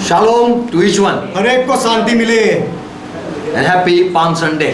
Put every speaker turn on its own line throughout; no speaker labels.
Shalom to each one
हर एक को शांति मिले
and happy Palm Sunday.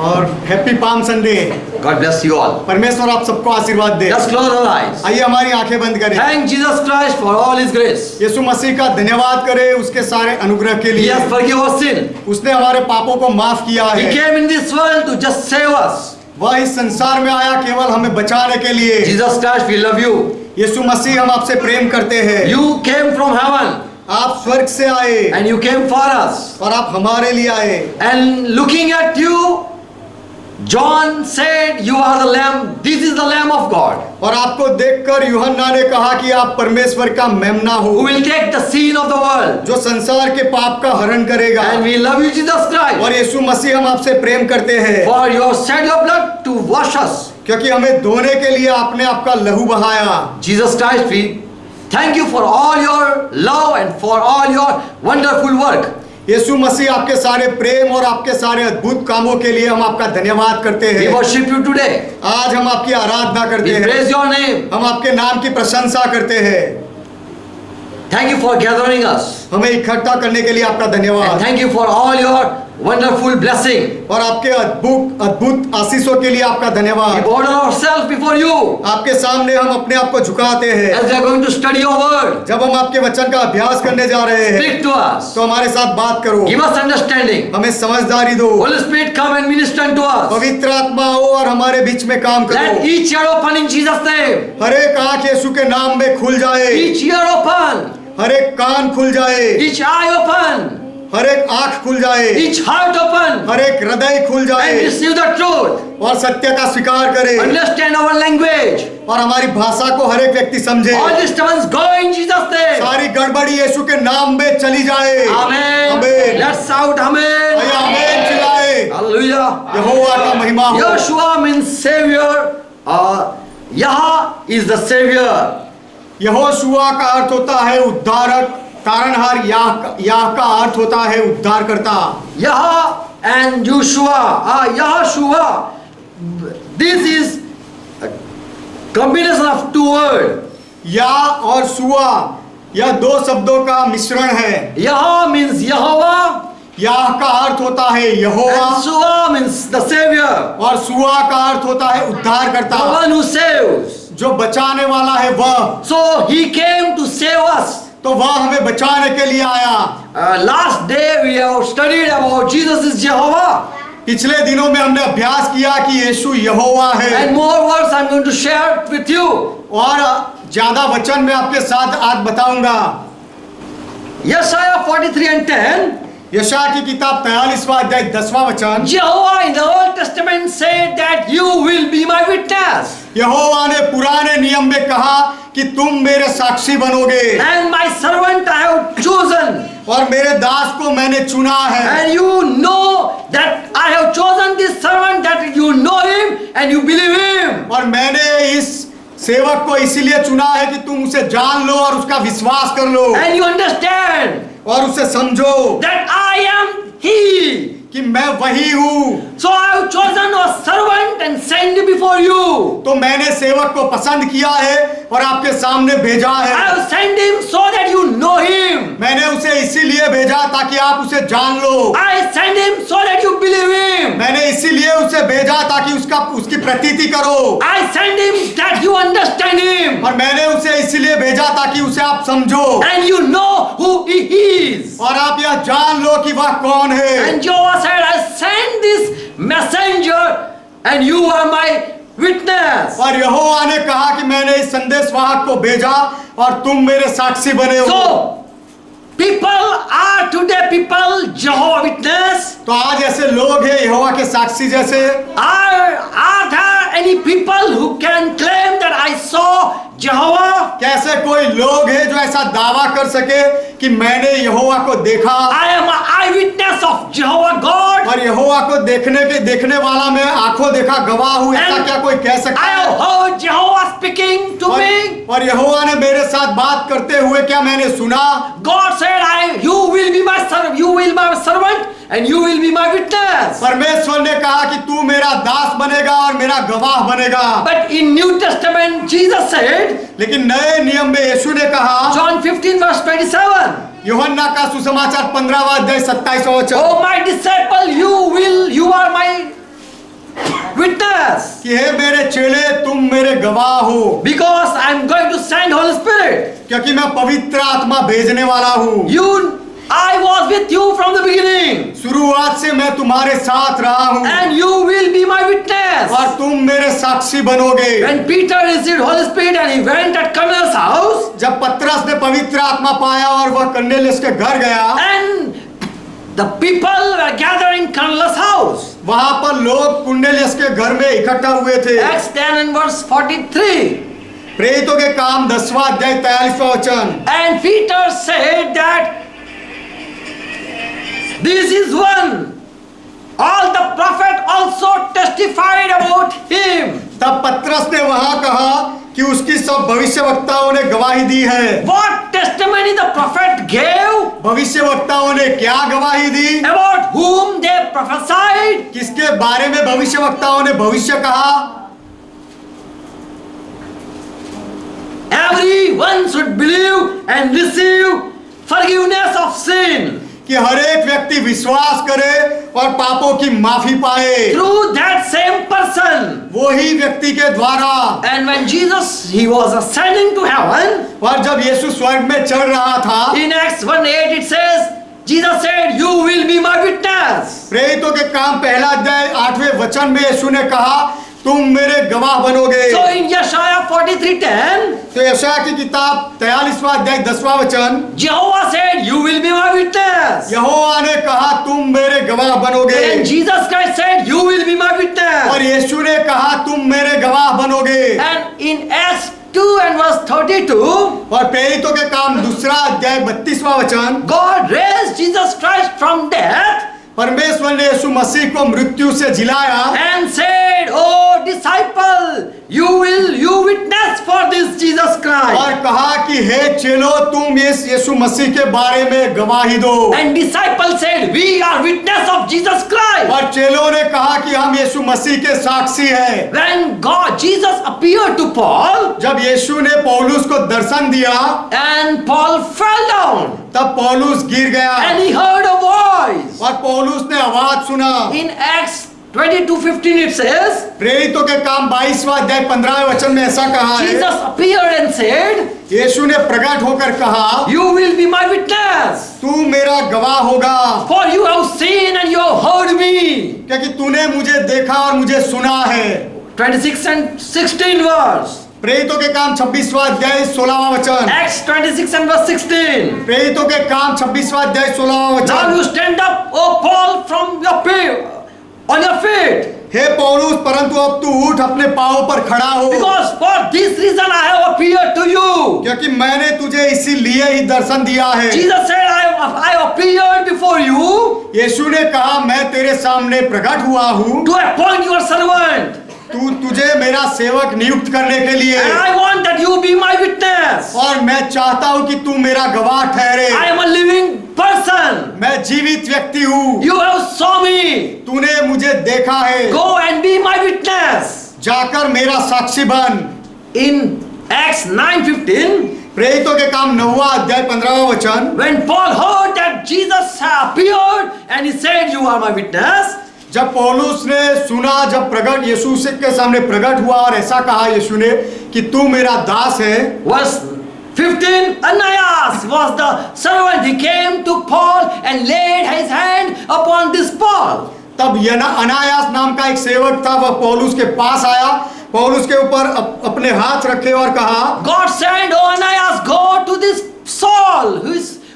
और happy palm Sunday.
God bless you all.
परमेश्वर आप सबको आशीर्वाद दे।
Just close our eyes.
आइए हमारी आंखें बंद करें।
Thank Jesus Christ for all His grace.
यीशु मसीह का धन्यवाद करें उसके सारे अनुग्रह के
He
लिए।
has forgiven our sin.
उसने हमारे पापों को माफ किया
He
है।
came in this world to just save us.
वह इस संसार में आया केवल हमें बचाने के लिए।
Jesus Christ, we love you.
यीशु मसीह हम आपसे प्रेम करते हैं।
You came from heaven
आप स्वर्ग से आए
and you came for us.
और आप हमारे लिए आए।
And looking at you, John said, "You are the Lamb. This is the Lamb of God,
और आपको देखकर यूहन्ना ने कहा कि आप परमेश्वर का मेमना हो
who will take the sin of the world."
जो संसार के पाप का हरण करेगा।
And we love you, Jesus Christ,
और यीशु मसीह हम आपसे प्रेम करते हैं
for you have shed your blood to wash us.
क्योंकि हमें धोने के लिए आपने आपका लहू बहाया।
Jesus Christ, we thank you for all your love and for all your wonderful work.
यीशु मसीह आपके सारे प्रेम और आपके सारे अद्भुत कामों के लिए हम आपका धन्यवाद करते
We
हैं।
worship you today.
आज हम आपकी आराधना करते
We
हैं।
praise your name.
हम आपके नाम की प्रशंसा करते हैं।
Thank you for gathering us.
हमें इकट्ठा करने के लिए आपका
And
धन्यवाद
thank you for all your wonderful blessing.
और आपके अद्भुत अद्भुत आशीषों के लिए आपका
We
धन्यवाद।
bow down ourselves before you
आपके सामने हम अपने आप को झुकाते हैं।
as we are going to study your word.
जब हम आपके वचन का अभ्यास करने जा रहे हैं
Speak to us.
तो हमारे साथ बात करो।
Give us understanding.
हमें समझदारी दो।
Holy Spirit, come and minister unto us.
पवित्र आत्मा हो और हमारे बीच में काम
Let
करो।
each ear open in Jesus' name.
हर एक आंख यीशु के नाम में खुल जाए।
Each ear open.
हर एक कान खुल जाए।
Each eye open.
हर एक आंख खुल जाए।
Each heart open.
हर एक हृदय खुल
And
जाए
receive the truth.
और सत्य का स्वीकार करे
Understand our language.
और हमारी भाषा को हर एक व्यक्ति समझे।
All disturbance go in Jesus' name.
सारी गड़बड़ी यीशु के नाम में चली जाए।
Amen.
आमीन।
Let's shout Amen.
आइए आमीन चिल्लाए।
Hallelujah.
यहोवा का महिमा हो।
Yeshua means Savior. Yah is the Savior.
Yehoshua का अर्थ होता है उद्धारक। तारणहार याह का अर्थ होता है उद्धारकर्ता।
Yah and Yeshua. Yahshua. This is a combination of two words.
या और सुआ यह दो शब्दों का मिश्रण है।
Yah means Yehovah.
याह का अर्थ होता है यहोवा
And Shua means the Savior.
और सुआ का अर्थ होता है
The
उद्धारकर्ता।
one who saves.
जो बचाने वाला है वह,
So he came to save us.
तो वह हमें बचाने के लिए आया।
Last day we have studied about Jesus is Jehovah.
पिछले दिनों में हमने अभ्यास किया कि यीशु यहोवा है
And more words I'm going to share with you.
और ज्यादा वचन मैं आपके साथ आज बताऊंगा।
Yeshaya 43 and 10.
यशायाह की किताब 43वां अध्याय 10वां वचन।
Jehovah in the Old Testament said that you will be my witness.
यहोवा ने पुराने नियम में कहा कि तुम मेरे साक्षी बनोगे
And my servant I have chosen.
और मेरे दास को मैंने चुना है।
And you know that I have chosen this servant, that you know him and you believe him.
और मैंने इस सेवक को इसीलिए चुना है कि तुम उसे जान लो और उसका विश्वास कर लो
And you understand
और उसे समझो
that I am he.
कि मैं वही हूँ।
So I have chosen a servant and sent before you.
तो मैंने सेवक को पसंद किया है और आपके सामने भेजा
I
है।
have sent him so that you know him.
मैंने उसे इसीलिए भेजा ताकि आप उसे जान लो।
I sent him so that you believe him.
मैंने इसीलिए उसे भेजा ताकि उसकी प्रतीति करो।
I sent him that you understand him.
और मैंने उसे इसीलिए भेजा ताकि उसे आप समझो
And you know who he is.
और आप यह जान लो कि वह कौन है।
And Jehovah said, I sent this messenger and you are my witness.
और यहोवा ने कहा कि मैंने इस संदेशवाहक को भेजा और तुम मेरे साक्षी बने हो।
So, people are today people Jehovah Witness.
तो आज ऐसे लोग हैं यहोवा के साक्षी जैसे।
Are there any people who can claim that I saw Jehovah?
कैसे कोई लोग हैं जो ऐसा दावा कर सके कि मैंने यहोवा को देखा
I am an eyewitness of Jehovah God.
और यहोवा को देखने वाला मैं आंखों देखा गवाह हूँ। ऐसा
And
क्या कोई कह सकता
I have
है?
heard Jehovah speaking to me.
और यहोवा ने मेरे साथ बात करते हुए क्या मैंने सुना?
God said, you will be my servant, you will be my servant, and you will be my witness.
परमेश्वर ने कहा कि तू मेरा दास बनेगा और मेरा गवाह बनेगा।
But in New Testament, Jesus said,
लेकिन नए नियम में यीशु ने कहा,
John 15 verse 27.
यूहन्ना का सुसमाचार 15वां अध्याय 27वां वचन,
Oh my disciple, you are my witness.
कि हे मेरे चेले, तुम मेरे गवाह हो,
Because I am going to send Holy Spirit.
क्योंकि मैं पवित्र आत्मा भेजने वाला हूँ।
I was with you from the beginning.
शुरुआत से मैं तुम्हारे साथ रहा हूँ
And you will be my witness.
और तुम मेरे साक्षी बनोगे।
When Peter received Holy Spirit and he went at Cornelius' house,
जब पतरस ने पवित्र आत्मा पाया और वह कर्नेलियुस के घर गया,
and the people were gathered in Cornelius' house.
वहां पर लोग कुरनेलियुस के घर में इकट्ठा हुए थे।
Acts 10 and verse 43.
प्रेरितों के काम 10वां अध्याय 43वां वचन,
And Peter said that this is one. All the prophet also testified about him.
तब पतरस ने वहां कहा कि उसकी सब भविष्यवक्ताओं ने गवाही दी है।
What testimony the prophet gave?
भविष्यवक्ताओं ने क्या गवाही दी?
About whom they prophesied?
किसके बारे में भविष्यवक्ताओं ने भविष्य कहा?
Everyone should believe and receive forgiveness of sin
कि हर एक व्यक्ति विश्वास करे और पापों की माफी पाए,
through that same person.
वो ही व्यक्ति के द्वारा।
And when Jesus, he was ascending to heaven,
और जब यीशु स्वर्ग में चढ़ रहा था,
in Acts 1:8 it says, Jesus said, you will be my witness.
प्रेरितों के काम 1 अध्याय 8वें वचन में यीशु ने कहा, तुम मेरे गवाह बनोगे।
So in Yeshaya 43:10,
तो यशायाह की किताब 43वां अध्याय 10वां वचन,
Jehovah said, you will be my witness.
यहोवा ने कहा, तुम मेरे गवाह बनोगे।
And Jesus Christ said, you will be my
और
witness.
यीशु ने कहा, तुम मेरे गवाह बनोगे।
And in Acts 2 and verse 32,
और प्रेरितों के काम 2 अध्याय 32वां वचन,
God raised Jesus Christ from death
परमेश्वर ने यीशु मसीह को मृत्यु से जिलाया
and said, oh disciple, you witness for this Jesus Christ.
और कहा कि हे चेलो, तुम इस यीशु मसीह के बारे में गवाही दो।
And disciple said, we are witness of Jesus Christ.
और चेलों ने कहा कि हम यीशु मसीह के साक्षी हैं।
When Jesus appeared to Paul
जब यीशु ने पौलुस को दर्शन दिया,
and Paul fell down
तब पौलुस गिर गया
and he heard a voice.
और पौलुस ने आवाज सुना।
In Acts 22:15 it says,
प्रेरितों के काम 22वां अध्याय 15वें वचन में ऐसा कहा है,
Jesus appeared and said,
यीशु ने प्रकट होकर कहा,
you will be my witness,
तू मेरा गवाह होगा,
for you have seen and you have heard me.
क्योंकि तूने मुझे देखा और मुझे सुना है।
26 and 16 verse.
प्रेरितों के काम 26वां अध्याय 16वां वचन,
Acts 26 and verse 16.
प्रेरितों के काम 26वां अध्याय 16वां
Now
वचन,
you stand up, O Paul, from your on your feet,
हे पौलुस, परंतु अब तू उठ, अपने पांवों पर खड़ा हो,
because for this reason I have appeared to you.
क्योंकि मैंने तुझे इसीलिए ही दर्शन दिया है।
Jesus said, I appeared before you
यीशु ने कहा, मैं तेरे सामने प्रकट हुआ हूँ,
to appoint your servant.
तुझे मेरा सेवक नियुक्त करने के लिए,
And I want that you be my witness.
और मैं चाहता हूँ कि तू मेरा गवाह ठहरे।
I am a living person.
मैं जीवित व्यक्ति हूँ,
You have saw me.
तूने मुझे देखा है,
Go and be my witness.
जाकर मेरा साक्षी बन।
In Acts 9:15,
प्रेरितों के काम 9वां अध्याय 15वां वचन,
when Paul heard that Jesus appeared and he said, you are my witness,
जब पौलुस ने सुना, जब प्रकट यीशु के सामने प्रकट हुआ और ऐसा कहा यीशु ने कि तू मेरा दास है।
verse 15, Ananias was the servant. He came to Paul and laid his hand upon this Paul.
तब अनायास नाम का एक सेवक था, वह पौलुस के पास आया, पौलुस के ऊपर अपने हाथ रखे और कहा,
God said, oh Ananias, go to this Saul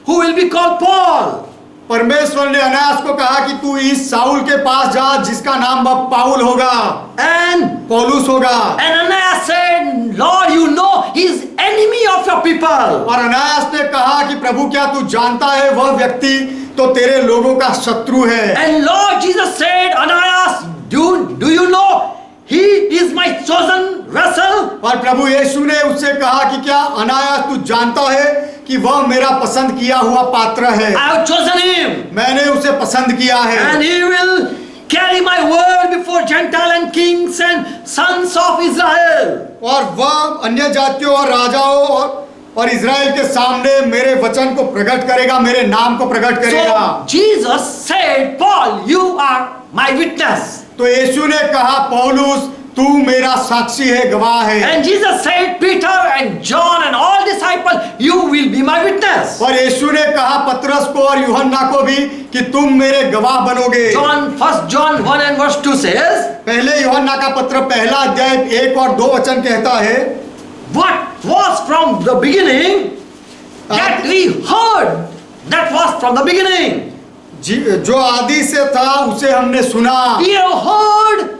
who will be called Paul.
परमेश्वर ने अनायास को कहा कि तू इस साउल के पास जा, जिसका नाम अब पाउल होगा,
And
पौलुस होगा।
Ananias said, Lord, you know he is enemy of your people.
और अनायास ने कहा कि प्रभु, क्या तू जानता है वह व्यक्ति तो तेरे लोगों का शत्रु है।
And Lord Jesus said, Ananias, do you know he is my chosen vessel?
और प्रभु यीशु ने उससे कहा कि क्या अनायास तू जानता है कि वह मेरा पसंद किया हुआ पात्र है।
I have chosen him.
मैंने उसे पसंद किया है
And he will carry my word before Gentile and kings and sons of Israel.
और वह अन्य जातियों और राजाओं और इज़राइल के सामने मेरे वचन को प्रकट करेगा, मेरे नाम को प्रकट करेगा।
So Jesus said, Paul, you are my witness.
तो यीशु ने कहा, पौलुस तू मेरा साक्षी है, गवाह है।
And Jesus said, Peter and John and all disciples, you will be my witness.
और यीशु ने कहा पतरस को और यूहन्ना को भी कि तुम मेरे गवाह बनोगे।
First John 1 and verse 2 says,
पहले यूहन्ना का पत्र पहला अध्याय 1 और 2 वचन कहता है,
what was from the beginning that we heard, that was from the beginning.
जो आदि से था उसे हमने सुना।
We have heard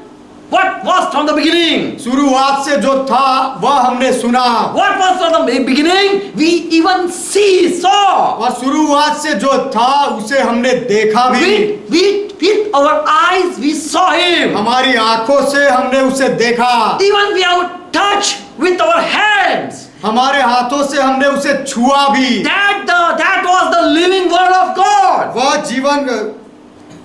what was from the beginning.
शुरुआत से जो था वह हमने सुना।
What was from the beginning? We even saw.
और शुरुआत से जो था उसे हमने देखा भी।
With our eyes we saw him.
हमारी आंखों से हमने उसे देखा।
Even we have touched with our hands.
हमारे हाथों से हमने उसे छुआ भी।
That was the living word of God.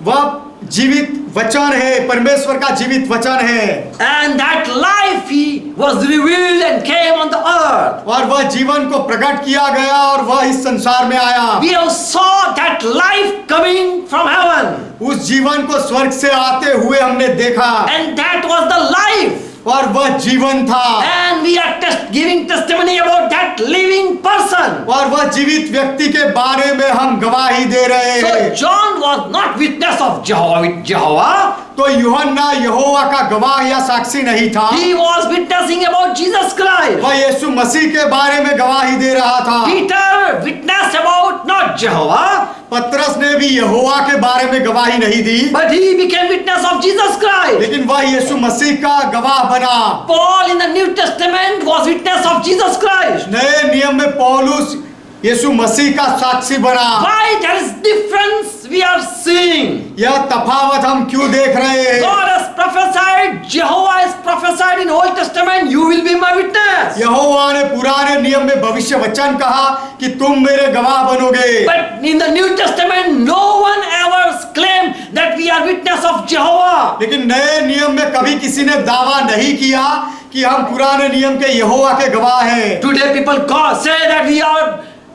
वह जीवित वचन है, परमेश्वर का जीवित वचन है।
And that life he was revealed and came on the earth.
और वह जीवन को प्रकट किया गया और वह इस संसार में आया।
We have saw that life coming from heaven.
उस जीवन को स्वर्ग से आते हुए हमने देखा।
And that was the life.
और वह जीवन था।
And we are giving testimony about that living person.
और वह जीवित व्यक्ति के बारे में हम गवाही दे रहे हैं।
So John was not witness of Jehovah.
तो यूहन्ना यहोवा का गवाह या साक्षी नहीं था।
He was witnessing about Jesus Christ.
वह यीशु मसीह के बारे में गवाही दे रहा था।
Peter witnessed about not Jehovah.
पतरस ने भी यहोवा के बारे में गवाही नहीं दी,
But he became witness of Jesus Christ.
लेकिन वह यीशु मसीह का गवाह बना।
Paul in the New Testament was witness of Jesus Christ.
नए नियम में पौलुस यीशु मसीह का साक्षी बना।
Why there is difference we are seeing?
यह तफावत हम क्यों देख रहे हैं?
God has prophesied, Jehovah has prophesied in Old Testament, you will be my witness.
यहोवा ने पुराने नियम में भविष्य वचन कहा कि तुम मेरे गवाह बनोगे।
But in the New Testament, no one ever claimed that we are witness of Jehovah.
लेकिन नए नियम में कभी किसी ने दावा नहीं किया कि हम पुराने नियम के यहोवा के गवाह हैं।
Today people say that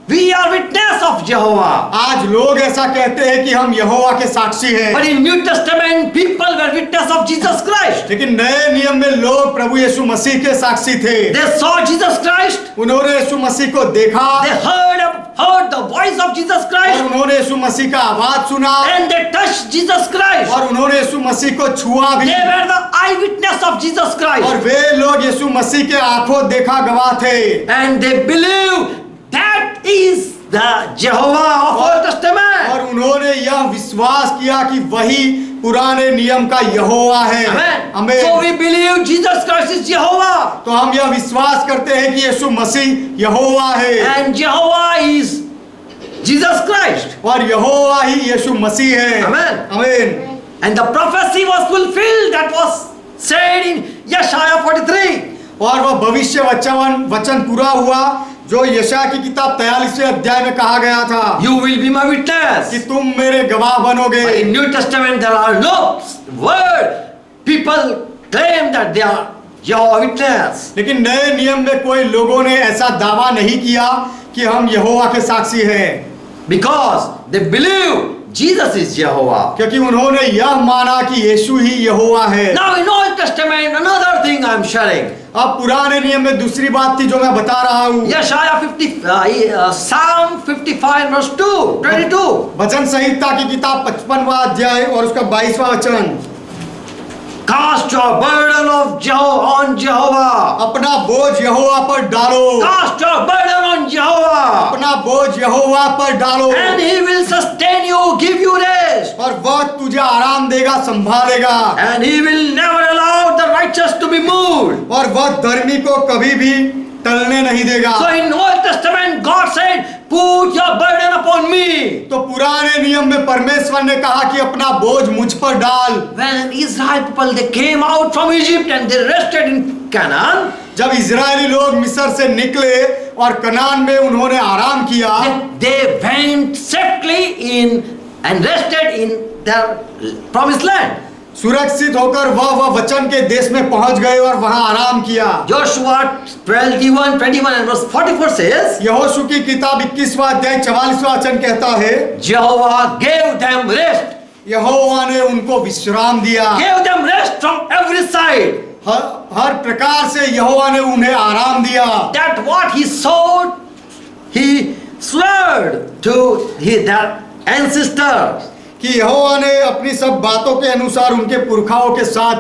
we are witness of Jehovah.
आज लोग ऐसा कहते हैं कि हम यहोवा के साक्षी हैं।
But in New Testament, people were witness of Jesus Christ.
लेकिन नए नियम में लोग प्रभु यीशु मसीह के साक्षी थे।
They saw Jesus Christ.
उन्होंने यीशु मसीह को देखा।
They heard the voice of Jesus
और
Christ.
उन्होंने यीशु मसीह का आवाज सुना।
And they touched Jesus Christ.
और उन्होंने यीशु मसीह को छुआ भी।
They were the eyewitness of Jesus
और
Christ.
वे लोग यीशु मसीह के आंखों देखा गवाह थे।
And they believe that is the Jehovah of Old Testament.
और उन्होंने यह विश्वास किया कि वही पुराने नियम का यहोवा है।
Amen. So we believe Jesus Christ is Jehovah.
तो हम यह विश्वास करते हैं कि यीशु मसीह यहोवा है।
And Jehovah is Jesus Christ.
और यहोवा ही यीशु मसीह है।
Amen.
आमीन।
And the prophecy was fulfilled that was said in Yeshaya 43.
और वह भविष्य वचन पूरा हुआ जो यशाया की किताब 43वें अध्याय में कहा गया था।
You will be my witness.
कि तुम मेरे गवाह बनोगे।
But in New Testament there are no word. People claim that they are Jehovah witness.
लेकिन नए नियम में कोई लोगों ने ऐसा दावा नहीं किया कि हम यहोवा के साक्षी हैं।
Because they believe Jesus is Jehovah.
क्योंकि उन्होंने यह माना कि यीशु ही यहोवा है।
Now in Old Testament another thing I am sharing.
अब पुराने नियम में दूसरी बात थी जो मैं बता रहा हूँ।
Psalm 55 verse 22.
वचन संहिता की किताब 55वां अध्याय और उसका 22वां वचन।
Cast your burden on Jehovah.
अपना बोझ यहोवा पर डालो।
Cast your burden on Jehovah.
अपना बोझ यहोवा पर डालो।
And he will sustain you, give you rest.
और वह तुझे आराम देगा, संभालेगा।
And he will never allow the righteous to be moved.
और वह धर्मी को कभी भी टलने नहीं देगा।
So in Old Testament God said, put your burden upon me.
तो पुराने नियम में परमेश्वर ने कहा कि अपना बोझ मुझ पर डाल।
When Israel people they came out from Egypt and they rested in Canaan,
जब इजरायली लोग मिस्र से निकले और कनान में उन्होंने आराम किया,
they went safely in and rested in their promised land.
सुरक्षित होकर वह वचन के देश में पहुंच गए और वहां आराम किया।
Joshua 21 and verse 44 says,
यहोशू की किताब 21वां अध्याय 44वां वचन कहता है,
Jehovah gave them rest.
यहोवा ने उनको विश्राम दिया।
Gave them rest from every side.
हर प्रकार से यहोवा ने उन्हें आराम दिया।
That what he sowed, he swore to their ancestors.
कि यहोवा ने अपनी सब बातों के अनुसार उनके पुरखाओं के साथ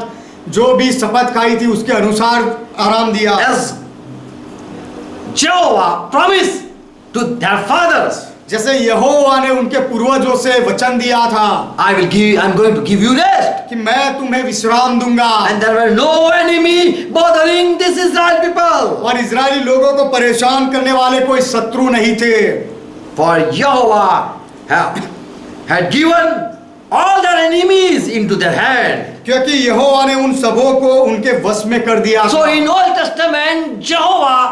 जो भी शपथ खाई थी उसके अनुसार आराम दिया।
As Jehovah promised to their fathers,
जैसे यहोवा ने उनके पूर्वजों से वचन दिया था,
I'm going to give you rest.
कि मैं तुम्हें विश्राम दूंगा।
And there were no enemy bothering this Israel people.
और इजरायली लोगों को परेशान करने वाले कोई शत्रु नहीं थे।
For Jehovah had given all their enemies into their hand.
क्योंकि यहोवा ने उन सबों को उनके वश में कर दिया।
So in Old Testament, Jehovah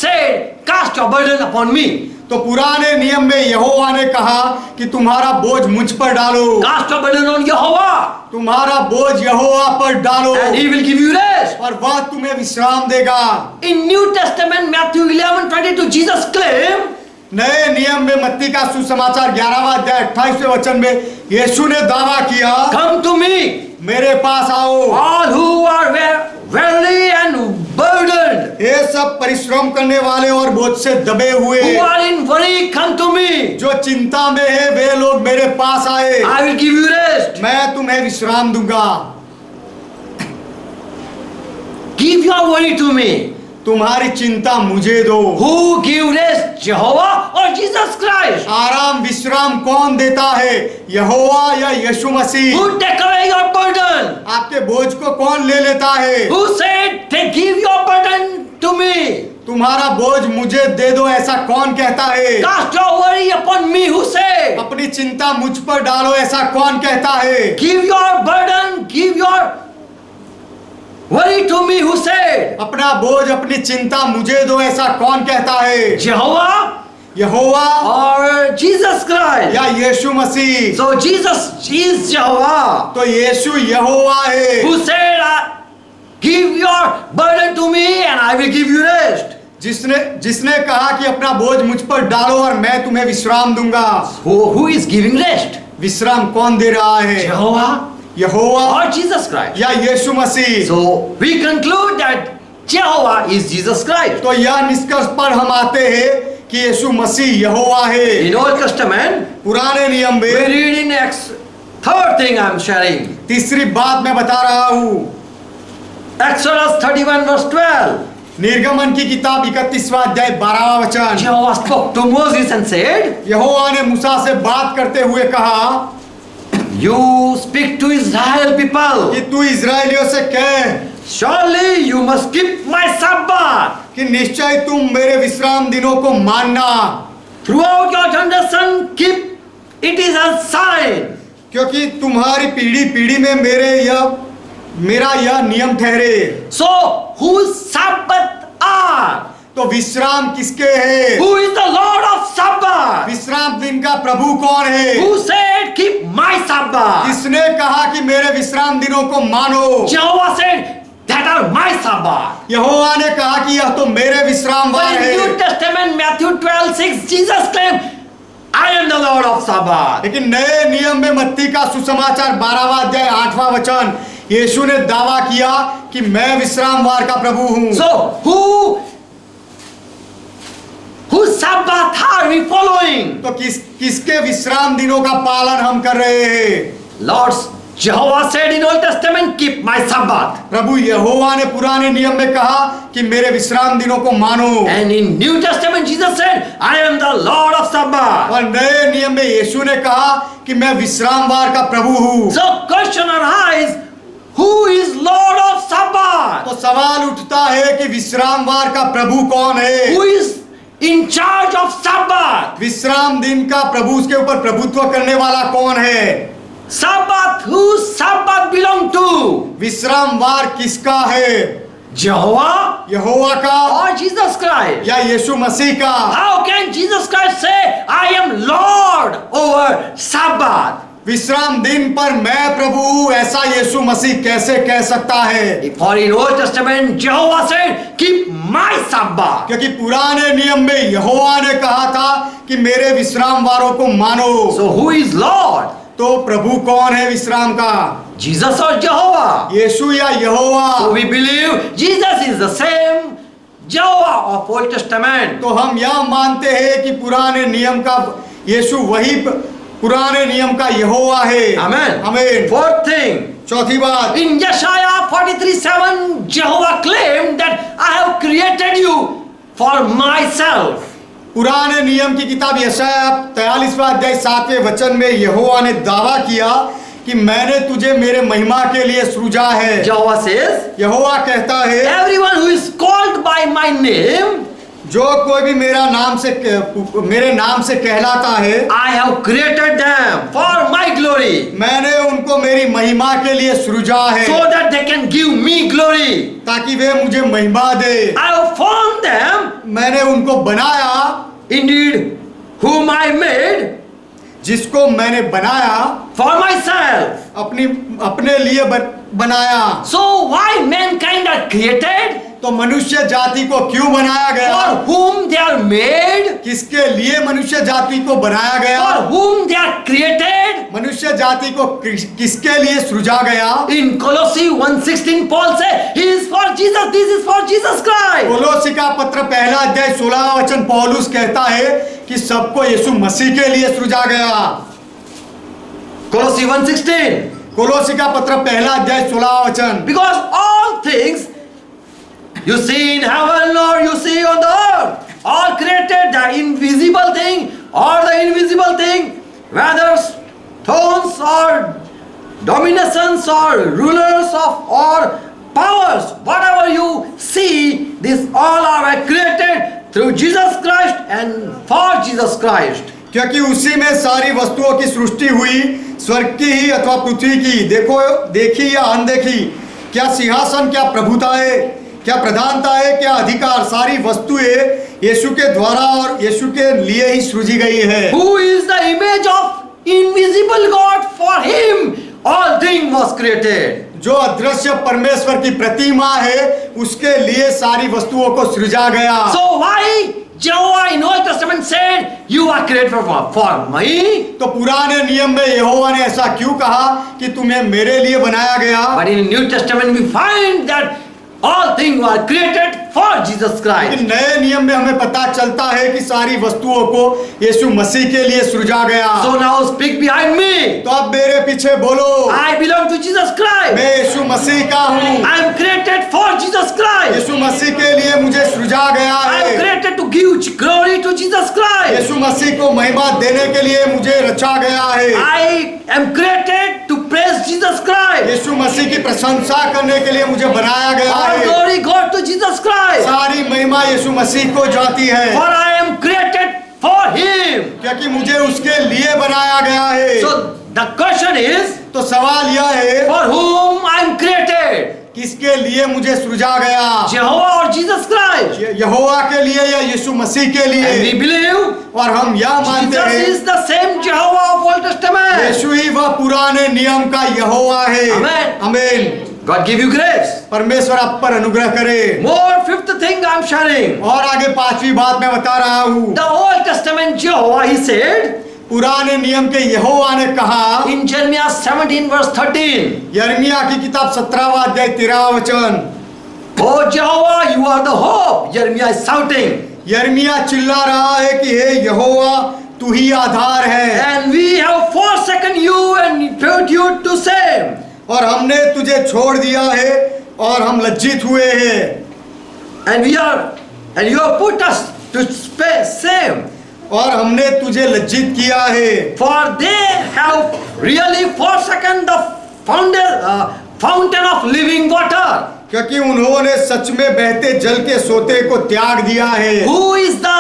said, "Cast your burden upon me."
तो पुराने नियम में यहोवा ने कहा कि तुम्हारा बोझ मुझ पर डालो।
Cast your burden on Jehovah,
तुम्हारा बोझ यहोवा पर डालो
and He will give you rest.
और वह तुम्हें विश्राम देगा।
In New Testament, Matthew 11:22, Jesus claimed,
नए नियम में मत्ती का सुसमाचार 11वां अध्याय 28वें वचन में यीशु ने दावा किया,
"Come to me,
मेरे पास आओ
all who are weary and burdened,
ये सब परिश्रम करने वाले और बोझ से दबे हुए,
who are in worry, come to me.
जो चिंता में है वे लोग मेरे पास आए,
I will give you rest."
मैं तुम्हें विश्राम दूंगा।
Give your worry to me.
तुम्हारी चिंता मुझे दो।
Who give rest, Jehovah or Jesus Christ?
आराम विश्राम कौन देता है, यहोवा या यीशु मसीह?
Who take away your burden?
आपके बोझ को कौन ले लेता है?
Who said, "They give your burden to me"?
तुम्हारा बोझ मुझे दे दो, ऐसा कौन कहता है?
Cast your worry upon me. Who said,
अपनी चिंता मुझ पर डालो, ऐसा कौन कहता है?
"Give your burden, give your worry to me"? Who said?
अपना बोझ अपनी चिंता मुझे दो, ऐसा कौन कहता है?
Jehovah
Jehovah
or Jesus Christ?
या यीशु मसीह?
So Jesus is Jehovah,
तो यीशु यहोवा है
who said, "Give your burden to me and I will give you rest."
जिसने कहा कि अपना बोझ मुझ पर डालो और मैं तुम्हें विश्राम दूंगा।
Who is giving rest?
विश्राम कौन दे रहा है?
Jehovah
Jehovah
or Jesus Christ?
या यीशु मसीह?
So we conclude that Jehovah is Jesus Christ.
तो यह निष्कर्ष पर हम आते हैं कि यीशु मसीह यहोवा है।
In Old Testament,
पुराने नियम
we
में
read in Acts. Third thing I'm sharing,
तीसरी बात मैं बता रहा हूँ,
Exodus 31 verse 12.
निर्गमन की किताब 31वां अध्याय 12वां वचन।
Jehovah spoke to Moses and said,
यहोवा ने मूसा से बात करते हुए कहा
"You speak to Israel people.
कि तू इजरायलियों से कह
Surely you must keep my Sabbath.
कि निश्चय तुम मेरे विश्राम दिनों को मानना,
Throughout your generation, keep it is a sign."
क्योंकि तुम्हारी पीढ़ी पीढ़ी में मेरा यह नियम ठहरे।
So whose Sabbath are?
तो विश्राम किसके है?
Who is the Lord of Sabbath?
विश्राम दिन का प्रभु कौन है?
Who said, "Keep my Sabbath"?
किसने कहा कि मेरे विश्राम दिनों को मानो?
Jehovah said, "That are my Sabbath."
यहोवा ने कहा कि यह तो मेरे विश्राम वार
But in
है।
New Testament, Matthew 12:6, Jesus claimed, "I am the Lord of Sabbath."
लेकिन नए नियम में मत्ती का सुसमाचार 12वां अध्याय 8वां वचन यीशु ने दावा किया कि मैं विश्राम वार का प्रभु हूं।
So whose Sabbath are we following?
तो किसके विश्राम दिनों का पालन हम कर रहे हैं?
Lord Jehovah said in Old Testament, "Keep my Sabbath."
प्रभु यहोवा ने पुराने नियम में कहा कि मेरे विश्राम दिनों को मानो,
And in New Testament, Jesus said, "I am the Lord of Sabbath."
और नए नियम में यीशु ने कहा कि मैं विश्राम वार का प्रभु हूं।
So question arises, who is Lord of Sabbath?
तो सवाल उठता है कि विश्राम वार का प्रभु कौन है?
Who is in charge of Sabbath?
विश्राम दिन का प्रभु, उसके ऊपर प्रभुत्व करने वाला कौन है?
Sabbath, whose Sabbath belong to?
विश्राम वार किसका है?
Jehovah
यहोवा का
or Jesus Christ?
या यीशु मसीह का?
How can Jesus Christ say, "I am Lord over Sabbath"?
विश्राम दिन पर मैं प्रभु हूं, ऐसा यीशु मसीह कैसे कह सकता है?
For in Old Testament, Jehovah said, "Keep my Sabbath."
क्योंकि पुराने नियम में यहोवा ने कहा था कि मेरे विश्राम वारों को मानो।
So who is Lord?
तो प्रभु कौन है विश्राम का?
Jesus or Jehovah?
यीशु या यहोवा?
So we believe Jesus is the same Jehovah of Old Testament.
तो हम यह मानते हैं कि पुराने नियम का यीशु वही पुराने नियम का यहोवा है।
Amen.
आमीन।
Fourth thing,
चौथी बात,
in Yeshaya 43:7, Jehovah claimed that I have created you for myself.
पुराने नियम की किताब यशाया 43वां अध्याय 7वें वचन में यहोवा ने दावा किया कि मैंने तुझे मेरे महिमा के लिए सृजा है।
Jehovah says,
यहोवा कहता है,
everyone who is called by my name,
जो कोई भी मेरे नाम से कहलाता है,
I have created them for my glory,
मैंने उनको मेरी महिमा के लिए सृजा है,
so that they can give me glory.
ताकि वे मुझे महिमा दे।
I have formed them,
मैंने उनको बनाया,
indeed, whom I made
जिसको मैंने बनाया
for myself.
अपने लिए बनाया।
So why mankind are created?
तो मनुष्य जाति को क्यों बनाया गया?
For whom they are made?
किसके लिए मनुष्य जाति को बनाया गया?
For whom they are created?
मनुष्य जाति को किसके लिए सृजा गया?
In Colossae 1:16, Paul said, "He is for Jesus. This is for Jesus Christ."
कोलोसी का पत्र पहला अध्याय 16वां वचन पौलुस कहता है कि सबको यीशु मसीह के लिए सृजा गया।
Colossae 1:16.
कोलोसी का पत्र पहला अध्याय 16वां वचन,
Because all things you see in heaven or you see on the earth, all created, the invisible thing or the invisible thing, whether thrones or dominations or rulers of or powers, whatever you see, these all are created through Jesus Christ and for Jesus Christ.
क्योंकि उसी में सारी वस्तुओं की सृष्टि हुई, स्वर्ग की ही अथवा पृथ्वी की, देखी या अनदेखी, क्या सिंहासन, क्या प्रभुता है, क्या प्रधानता है, क्या अधिकार, सारी वस्तुएं यीशु के द्वारा और यीशु के लिए ही सृजी गई है।
Who is the image of invisible God? For him all thing was created.
जो अदृश्य परमेश्वर की प्रतिमा है, उसके लिए सारी वस्तुओं को सृजा गया।
So why Jehovah in Old Testament said, "You are created for me"?
तो पुराने नियम में यहोवा ने ऐसा क्यों कहा कि तुम्हें मेरे लिए बनाया गया?
But in New Testament we find that all things were created for Jesus Christ.
लेकिन नए नियम में हमें पता चलता है कि सारी वस्तुओं को यीशु मसीह के लिए सृजा गया।
So now speak behind me.
तो अब मेरे पीछे बोलो,
I belong to Jesus Christ.
मैं यीशु मसीह का हूँ।
I am created for Jesus Christ.
यीशु मसीह के लिए मुझे सृजा गया
I am
है।
created to give glory to Jesus Christ.
यीशु मसीह को महिमा देने के लिए मुझे रचा गया है।
I am created to praise Jesus Christ.
यीशु मसीह की प्रशंसा करने के लिए मुझे बनाया गया
All
है।
glory go to Jesus Christ.
सारी महिमा यीशु मसीह को जाती है,
For I am created for him.
क्योंकि मुझे उसके लिए बनाया गया है।
So the question is,
तो सवाल यह है,
for whom I am created?
किसके लिए मुझे सृजा गया?
Jehovah or Jesus Christ?
यहोवा के लिए या यीशु मसीह के
And we
लिए?
believe
और हम यह मानते
Jesus
हैं
is the same Jehovah of Old Testament.
यीशु ही वह पुराने नियम का यहोवा है।
Amen.
आमीन।
God give you grace.
परमेश्वर आप पर अनुग्रह करे।
More fifth thing I am sharing.
और आगे पांचवी बात मैं बता रहा हूँ।
The Old Testament Jehovah, he said
पुराने नियम के यहोवा ने कहा
in Jeremiah 17 verse 13.
यिर्मयाह की किताब 17वां अध्याय 13वां वचन,
Oh Jehovah, you are the hope. Jeremiah is shouting.
यिर्मयाह चिल्ला रहा है कि हे यहोवा तू ही आधार है,
And we have forsaken you and put you to shame.
और हमने तुझे छोड़ दिया है और हम लज्जित हुए हैं।
And you have put us to shame.
और हमने तुझे लज्जित किया है।
For they have really forsaken the fountain of living water.
क्योंकि उन्होंने सच में बहते जल के सोते को त्याग दिया है।
Who is the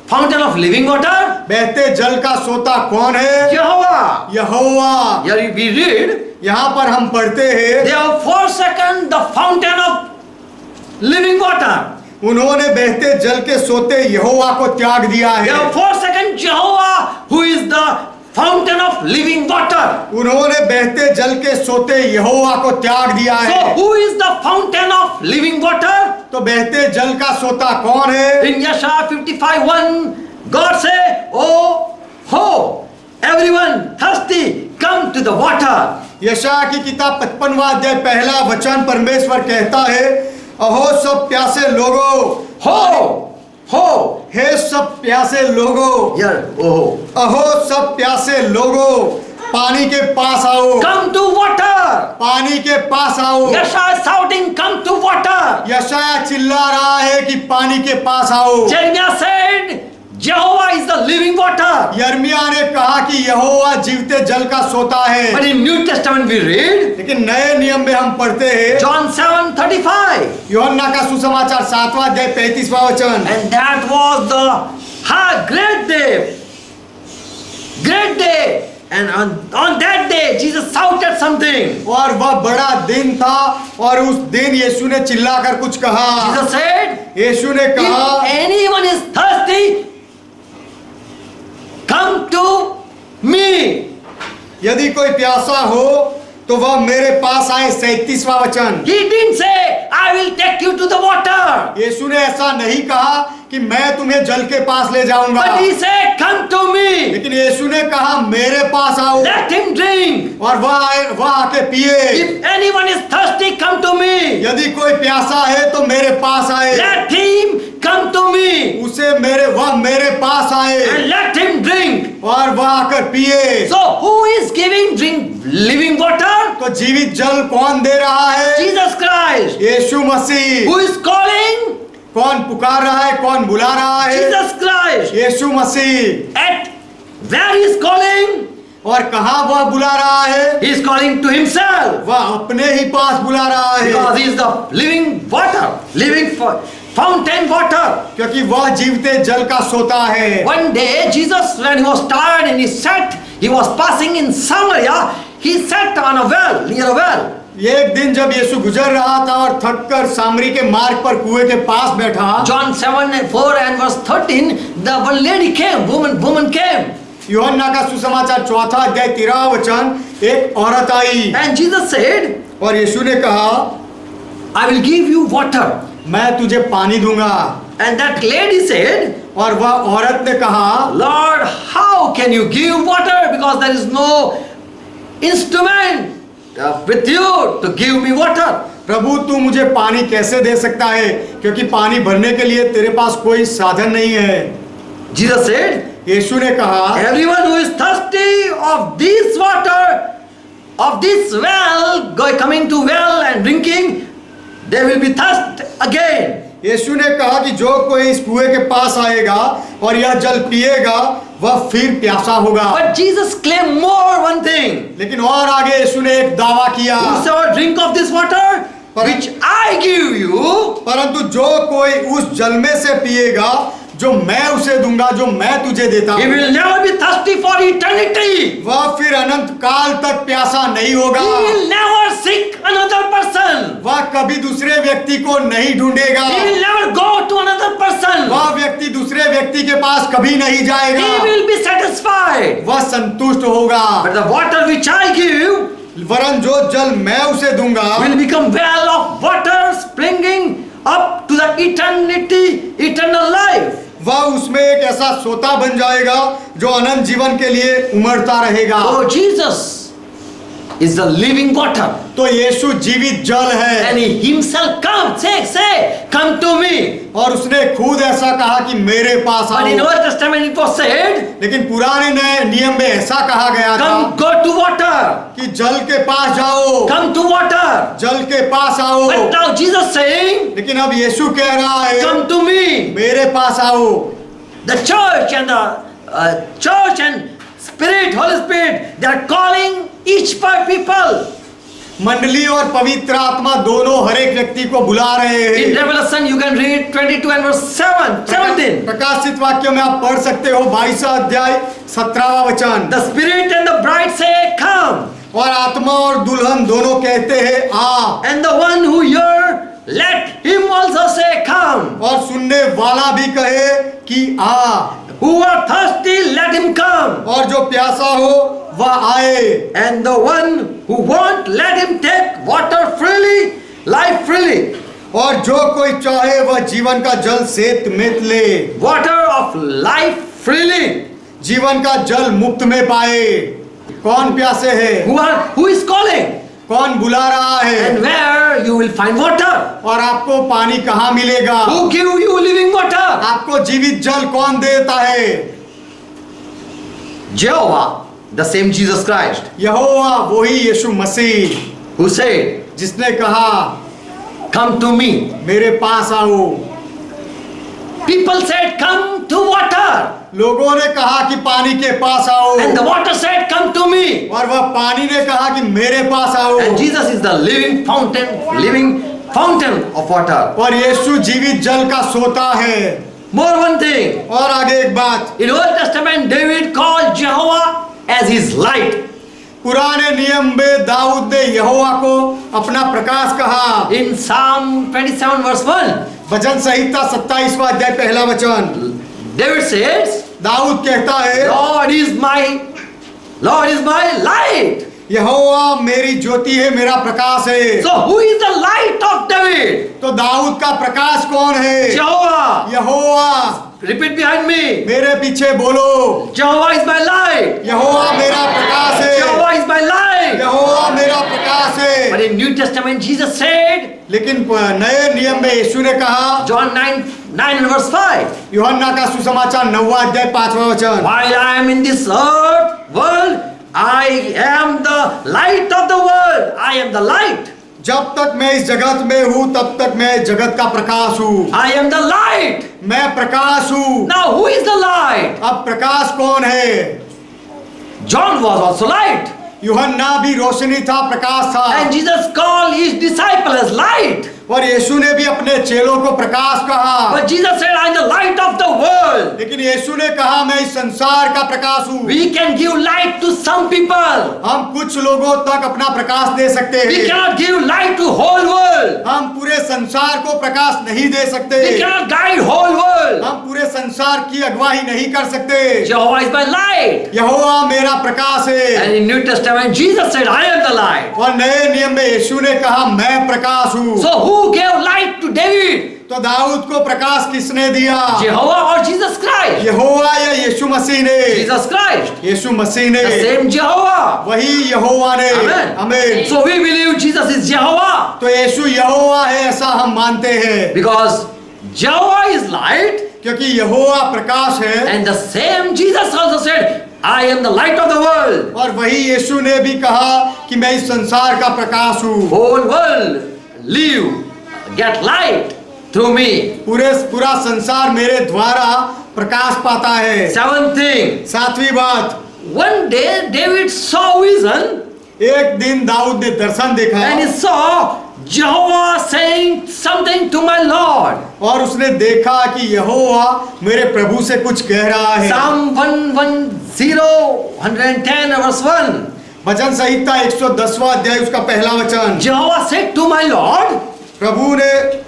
fountain of living water?
बहते जल का सोता कौन है?
Jehovah.
Jehovah.
Here we read,
यहाँ पर हम पढ़ते हैं
they have forsaken the fountain of living water.
उन्होंने बहते जल के सोते यहोवा को त्याग दिया
They
है।
have forsaken Jehovah, who is the fountain of living water.
उन्होंने बहते जल के सोते यहोवा को त्याग दिया
So
है।
who is the fountain of living water?
तो बहते जल का सोता कौन है?
In Yeshaya 55:1, God say, "Oh, ho, everyone thirsty, come to the water."
यशाया की किताब 55वां अध्याय पहला वचन परमेश्वर कहता है, अहो सब प्यासे लोगो,
Ho,
हे सब प्यासे लोगो,
here, oh,
अहो सब प्यासे लोगो, पानी के पास आओ,
come to water.
पानी के पास आओ।
Yeshaya is shouting, "Come to water."
यशाया चिल्ला रहा है कि पानी के पास आओ।
Jeremiah said, "Jehovah is the living water."
यर्मिया ने कहा कि यहोवा जीवते जल का सोता है।
But in New Testament we read,
लेकिन नए नियम में हम पढ़ते हैं
John 7:35.
यूहन्ना का सुसमाचार 7वां अध्याय 35वां वचन,
And that was the great day. Great day. And on that day, Jesus shouted something.
और वह बड़ा दिन था और उस दिन यीशु ने चिल्लाकर कुछ कहा।
Jesus said,
यीशु ने
"If
कहा,
anyone is thirsty, come to me."
यदि कोई प्यासा हो तो वह मेरे पास आए। 37वां वचन,
He didn't say, "I will take you to the water."
यीशु ने ऐसा नहीं कहा कि मैं तुम्हें जल के पास ले जाऊंगा,
But he said, "Come to me."
लेकिन यीशु ने कहा मेरे पास आओ
Let him drink.
और वह आके पिए।
If anyone is thirsty, come to me.
यदि कोई प्यासा है तो मेरे पास आए,
Let him come to me.
वह मेरे पास आए
And let him drink.
और वह आकर पिए।
So who is giving living water?
तो जीवित जल कौन दे रहा है?
Jesus Christ.
Yeshu Masih.
Who is calling?
कौन पुकार रहा है, कौन बुला रहा है?
Jesus Christ.
Yeshu Masih.
At where he is calling?
और कहाँ वह बुला रहा है?
He is calling to himself.
वह अपने ही पास बुला रहा है,
Because he is the living water, living fountain water.
क्योंकि वह जीवते जल का सोता है।
One day Jesus, when he was tired and he was passing in Samaria, he sat on a well, near a well.
एक दिन जब यीशु गुजर रहा था और थककर सामरी के मार्ग पर कुएं के पास बैठा,
John 7:4 the one lady came, woman came.
यूहन्ना का सुसमाचार 4वां अध्याय 13वां वचन, एक औरत आई
And Jesus said,
और यीशु ने कहा,
"I will give you water."
मैं तुझे पानी दूंगा।
And that lady said,
और वह औरत ने कहा,
"Lord, how can you give water? Because there is no instrument with you to give me water."
प्रभु तू मुझे पानी कैसे दे सकता है, क्योंकि पानी भरने के लिए तेरे पास कोई साधन नहीं है।
Jesus said,
यीशु ने कहा,
"Everyone who is thirsty of this water, of this well, coming to well and drinking, they will be thirst again."
यीशु ने कहा कि जो कोई इस कुएं के पास आएगा और यह जल पिएगा वह फिर प्यासा होगा।
But Jesus claimed more one thing.
लेकिन और आगे यीशु ने एक दावा किया,
Whosoever drink of this water, which I give you,
परंतु जो कोई उस जल में से पिएगा जो मैं उसे दूंगा, जो मैं तुझे देता
he
हूं,
will never be thirsty for eternity.
वह फिर अनंत काल तक प्यासा नहीं होगा।
He will never seek another person.
वह कभी दूसरे व्यक्ति को नहीं ढूंढेगा।
He will never go to another person.
वह व्यक्ति दूसरे व्यक्ति के पास कभी नहीं जाएगा।
He will be satisfied.
वह संतुष्ट होगा।
But the water which I give
वरन जो जल मैं उसे दूंगा
will become well of water springing up to the eternal life.
वह उसमें एक ऐसा सोता बन जाएगा जो अनंत जीवन के लिए उमड़ता रहेगा।
So Jesus is the living water.
तो यीशु जीवित जल है।
And he himself say, "Come to me."
और उसने खुद ऐसा कहा कि मेरे पास
But in
आओ।
Old Testament it was said,
लेकिन पुराने नए नियम में ऐसा कहा गया था
"Come, go to water.
कि जल के पास जाओ,
Come to water."
जल के पास आओ।
But now Jesus saying,
लेकिन अब यीशु कह रहा है
"Come to me."
मेरे पास आओ।
The church and Spirit, Holy Spirit, they are calling each people.
मंडली और पवित्र आत्मा दोनों हर एक व्यक्ति को बुला रहे हैं।
In Revelation you can read 22 and verse 17.
प्रकाशित वाक्य में आप पढ़ सकते हो 22वां अध्याय 17वां वचन।
The Spirit and the bride say, "Come."
और आत्मा और दुल्हन दोनों कहते हैं आ।
And the one who hear, let him also say, "Come." come.
और सुनने वाला भी कहे कि आ।
Who are thirsty, let him come.
और जो प्यासा हो वह आए।
And the one who won't, let him take water freely, life freely.
और जो कोई चाहे वह जीवन का जल सेत में ले।
Water of life freely.
जीवन का जल मुफ्त में पाए। कौन प्यासे है?
Who is calling?
कौन बुला रहा है?
And where you will find water?
और आपको पानी कहाँ मिलेगा?
Who give you living water?
आपको जीवित जल कौन देता है?
Jehovah, the same Jesus Christ,
यहोवा वही यीशु मसीह
who said,
जिसने कहा
come to me.
मेरे पास आओ।
People said, come to water.
लोगों ने कहा कि पानी के पास आओ।
And the water said, come to me.
और वह पानी ने कहा कि मेरे पास आओ।
And Jesus is the living fountain of water.
और यीशु जीवित जल का सोता है।
More one thing.
और आगे एक बात,
In Old Testament, David called Jehovah as his light.
पुराने नियम में दाऊद ने यहोवा को अपना प्रकाश कहा।
In Psalm 27 verse 1,
भजन संहिता 27वां अध्याय पहला वचन,
David says,
दाऊद कहता है,
Lord is my light.
यहोवा मेरी ज्योति है, मेरा प्रकाश है।
So who is the light of David?
तो दाऊद का प्रकाश कौन है?
Jehovah.
यहोवा।
Repeat behind me.
मेरे पीछे बोलो,
Jehovah is my light.
यहोवा मेरा प्रकाश है।
Jehovah is my light.
यहोवा मेरा प्रकाश है।
But in New Testament, Jesus said,
लेकिन नए नियम में यीशु ने कहा,
John 9 and verse 5,
यूहन्ना का सुसमाचार 9वां अध्याय 5वां वचन,
while I am in this world, I am the light of the world. I am the light.
जब तक मैं इस जगत में हूँ तब तक मैं जगत का प्रकाश हूँ।
I am the light.
मैं प्रकाश हूँ।
Now who is the light?
अब प्रकाश कौन है?
John was also light.
यूहन्ना भी रोशनी था, प्रकाश था।
And Jesus called his disciple as light.
और यीशु ने भी अपने चेलों को प्रकाश कहा।
But Jesus said, I am the light of the world.
लेकिन यीशु ने कहा, मैं इस संसार का प्रकाश हूँ।
We can give light to some people.
हम कुछ लोगों तक अपना प्रकाश दे सकते
We
हैं।
cannot give light to whole world.
हम पूरे संसार को प्रकाश नहीं दे सकते।
We cannot guide whole world.
हम पूरे संसार की अगुवाई नहीं कर सकते।
Jehovah is my light.
यहोवा मेरा प्रकाश है।
And in New Testament, Jesus said, I am the light.
और नए नियम में यीशु ने कहा, मैं प्रकाश हूँ।
So who gave light to David?
तो दाऊद को प्रकाश किसने दिया?
Jehovah or Jesus Christ?
यहोवा या यीशु मसीह ने?
Jesus Christ.
यीशु मसीह ने।
The same Jehovah.
वही यहोवा ने।
Amen.
आमीन।
So we believe Jesus is Jehovah.
तो यीशु यहोवा है ऐसा हम मानते हैं।
Because Jehovah is light.
क्योंकि यहोवा प्रकाश है।
And the same Jesus also said, I am the light of the world.
और वही यीशु ने भी कहा कि मैं इस संसार का प्रकाश हूँ।
Whole world live, get light through me.
पूरा संसार मेरे द्वारा प्रकाश पाता है।
Seventh thing.
7वीं बात,
One day David saw vision
एक दिन दाऊद ने दर्शन देखा
and he saw Jehovah saying something to my Lord.
और उसने देखा कि यहोवा मेरे प्रभु से कुछ कह रहा है।
Psalm 110 verse 1.
भजन संहिता 110वां अध्याय उसका पहला वचन,
Jehovah said to my Lord.
प्रभु ने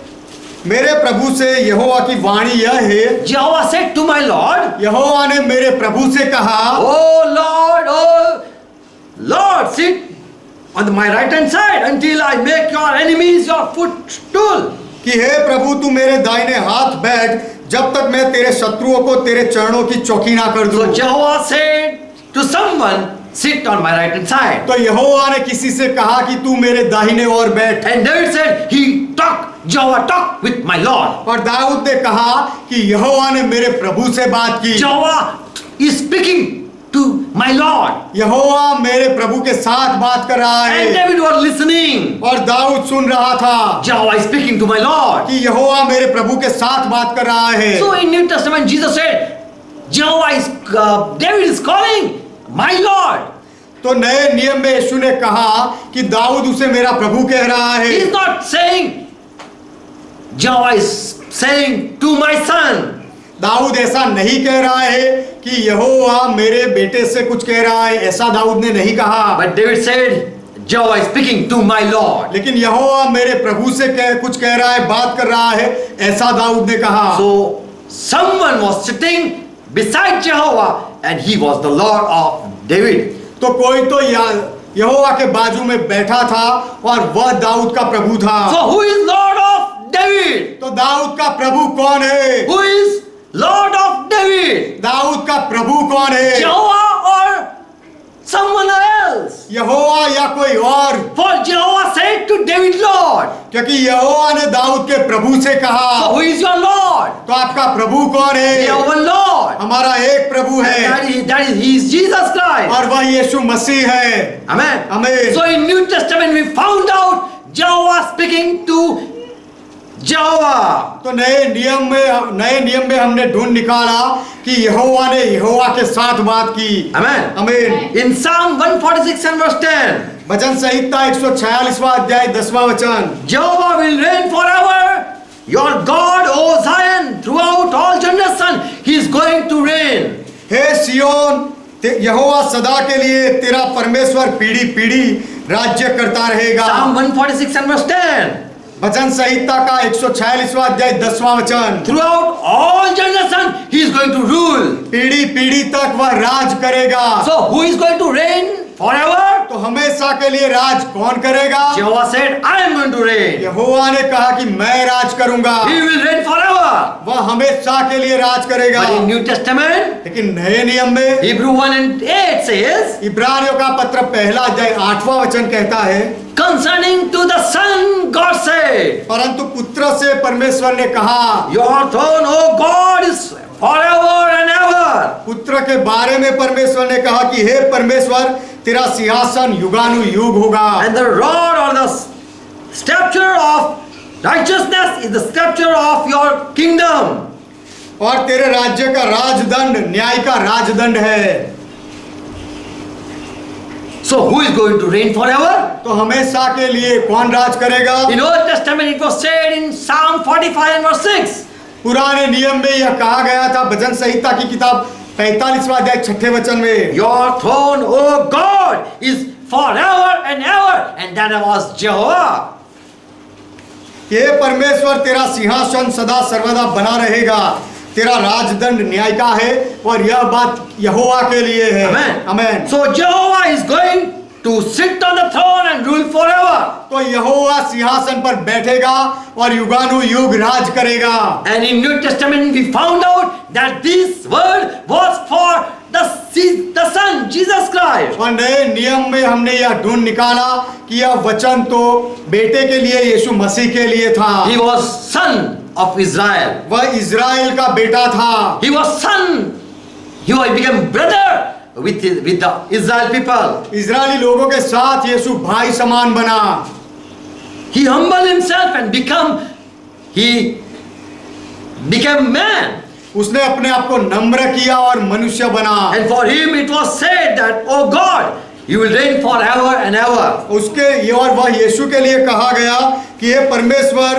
मेरे प्रभु से यहोवा की वाणी यह है,
Jehovah said to my Lord.
यहोवा ने मेरे प्रभु से कहा,
Oh Lord, sit on my right hand side until I make your enemies your footstool.
कि हे प्रभु तू मेरे दाहिने हाथ बैठ जब तक मैं तेरे शत्रुओं को तेरे चरणों की चौकी ना कर दूं।
So Jehovah said to someone, sit on my right hand side.
तो यहोवा ने किसी से कहा कि तू मेरे दाहिने ओर बैठ।
And David said, Jehovah talked with my Lord.
और दाऊद ने कहा कि यहोवा ने मेरे प्रभु से बात की।
Jehovah is speaking to my Lord.
यहोवा मेरे प्रभु के साथ बात कर रहा है।
And David was listening.
और दाऊद सुन रहा था
Jehovah is speaking to my Lord.
कि यहोवा मेरे प्रभु के साथ बात कर रहा है।
So in New Testament, Jesus said, David is calling my Lord.
तो नए नियम में यीशु ने कहा कि दाऊद उसे मेरा प्रभु कह रहा है।
He is not saying, Jehovah is saying to my son.
Dawood ऐसा नहीं कह रहा है कि यहोवा मेरे बेटे से कुछ कह रहा है, ऐसा दाऊद ने नहीं कहा।
But David said, Jehovah is speaking to my Lord.
लेकिन यहोवा मेरे प्रभु से कुछ कह रहा है, बात कर रहा है, ऐसा दाऊद ने कहा।
So someone was sitting beside Jehovah and he was the Lord of David.
तो कोई तो यहोवा के बाजू में बैठा था और वह दाऊद का प्रभु था।
So who is Lord of David?
तो दाऊद का प्रभु कौन है?
Who is Lord of David?
Dawood का प्रभु कौन है?
Jehovah or someone else?
यहोवा या कोई और?
For Jehovah said to David, Lord.
क्योंकि यहोवा ने दाऊद के प्रभु से कहा।
So who is your Lord?
तो आपका प्रभु कौन है?
We have one Lord.
हमारा एक प्रभु है
He is Jesus Christ.
और वह यीशु मसीह है।
Amen.
Amen.
So in New Testament we found out Jehovah speaking to Jehovah.
तो नए नियम में हमने ढूंढ निकाला कि यहोवा ने यहोवा के साथ बात की।
Amen.
आमीन।
In Psalm 146 and verse 10.
भजन संहिता 146वां अध्याय 10वां वचन।
Jehovah will reign forever. Your God, O Zion, throughout all generations, He is going to reign.
हे सियोन, यहोवा सदा के लिए तेरा परमेश्वर पीढ़ी पीढ़ी राज्य करता रहेगा।
Psalm 146 and verse 10.
भजन संहिता का 146वां अध्याय 10वां वचन।
Throughout all generations, He is going to rule.
पीढ़ी पीढ़ी तक वह राज करेगा।
So who is going to reign forever?
तो हमेशा के लिए राज कौन करेगा?
Jehovah said, I am going to reign.
यहोवा ने कहा कि मैं राज करूंगा।
He will reign forever.
वह हमेशा के लिए राज करेगा।
But in New Testament,
लेकिन नए नियम में
Hebrew 1 and 8 says,
इब्रानियों का पत्र पहला अध्याय 8वां वचन कहता है,
concerning to the Son, God said,
परंतु पुत्र से परमेश्वर ने कहा,
your throne, O God, is forever and ever.
पुत्र के बारे में परमेश्वर ने कहा कि हे परमेश्वर, तेरा सिंहासन युगानुयुग होगा।
And the rod or the scepter of righteousness is the scepter of your kingdom.
और तेरे राज्य का राजदंड न्याय का राजदंड है।
So who is going to reign forever?
तो हमेशा के लिए कौन राज करेगा?
In Old Testament it was said in Psalm 45 and verse 6.
पुराने नियम में यह कहा गया था भजन संहिता की किताब 45वां अध्याय 6ठे वचन में,
Your throne, O God, is forever and ever. And that was Jehovah.
हे परमेश्वर, तेरा सिंहासन सदा सर्वदा बना रहेगा, तेरा राजदंड न्याय का है और यह बात यहोवा के लिए है।
Amen.
Amen.
So Jehovah is going to sit on the throne and rule forever.
तो यहोवा सिंहासन पर बैठेगा और युगानुयुग राज करेगा।
And in New Testament we found out that this word was for the Son, Jesus Christ.
और नए नियम में हमने यह ढूंढ निकाला कि यह वचन तो बेटे के लिए, यीशु मसीह के लिए था।
He was Son of Israel.
वह इज़राइल का बेटा था।
He was son. He became brother with the Israel people.
Israeli लोगों के साथ यीशु भाई समान बना।
He humbled himself and he became man.
उसने अपने आप को नम्र किया और मनुष्य बना।
And for him it was said that, oh God, you will reign forever and ever.
उसके ये और वह यीशु के लिए कहा गया कि हे परमेश्वर,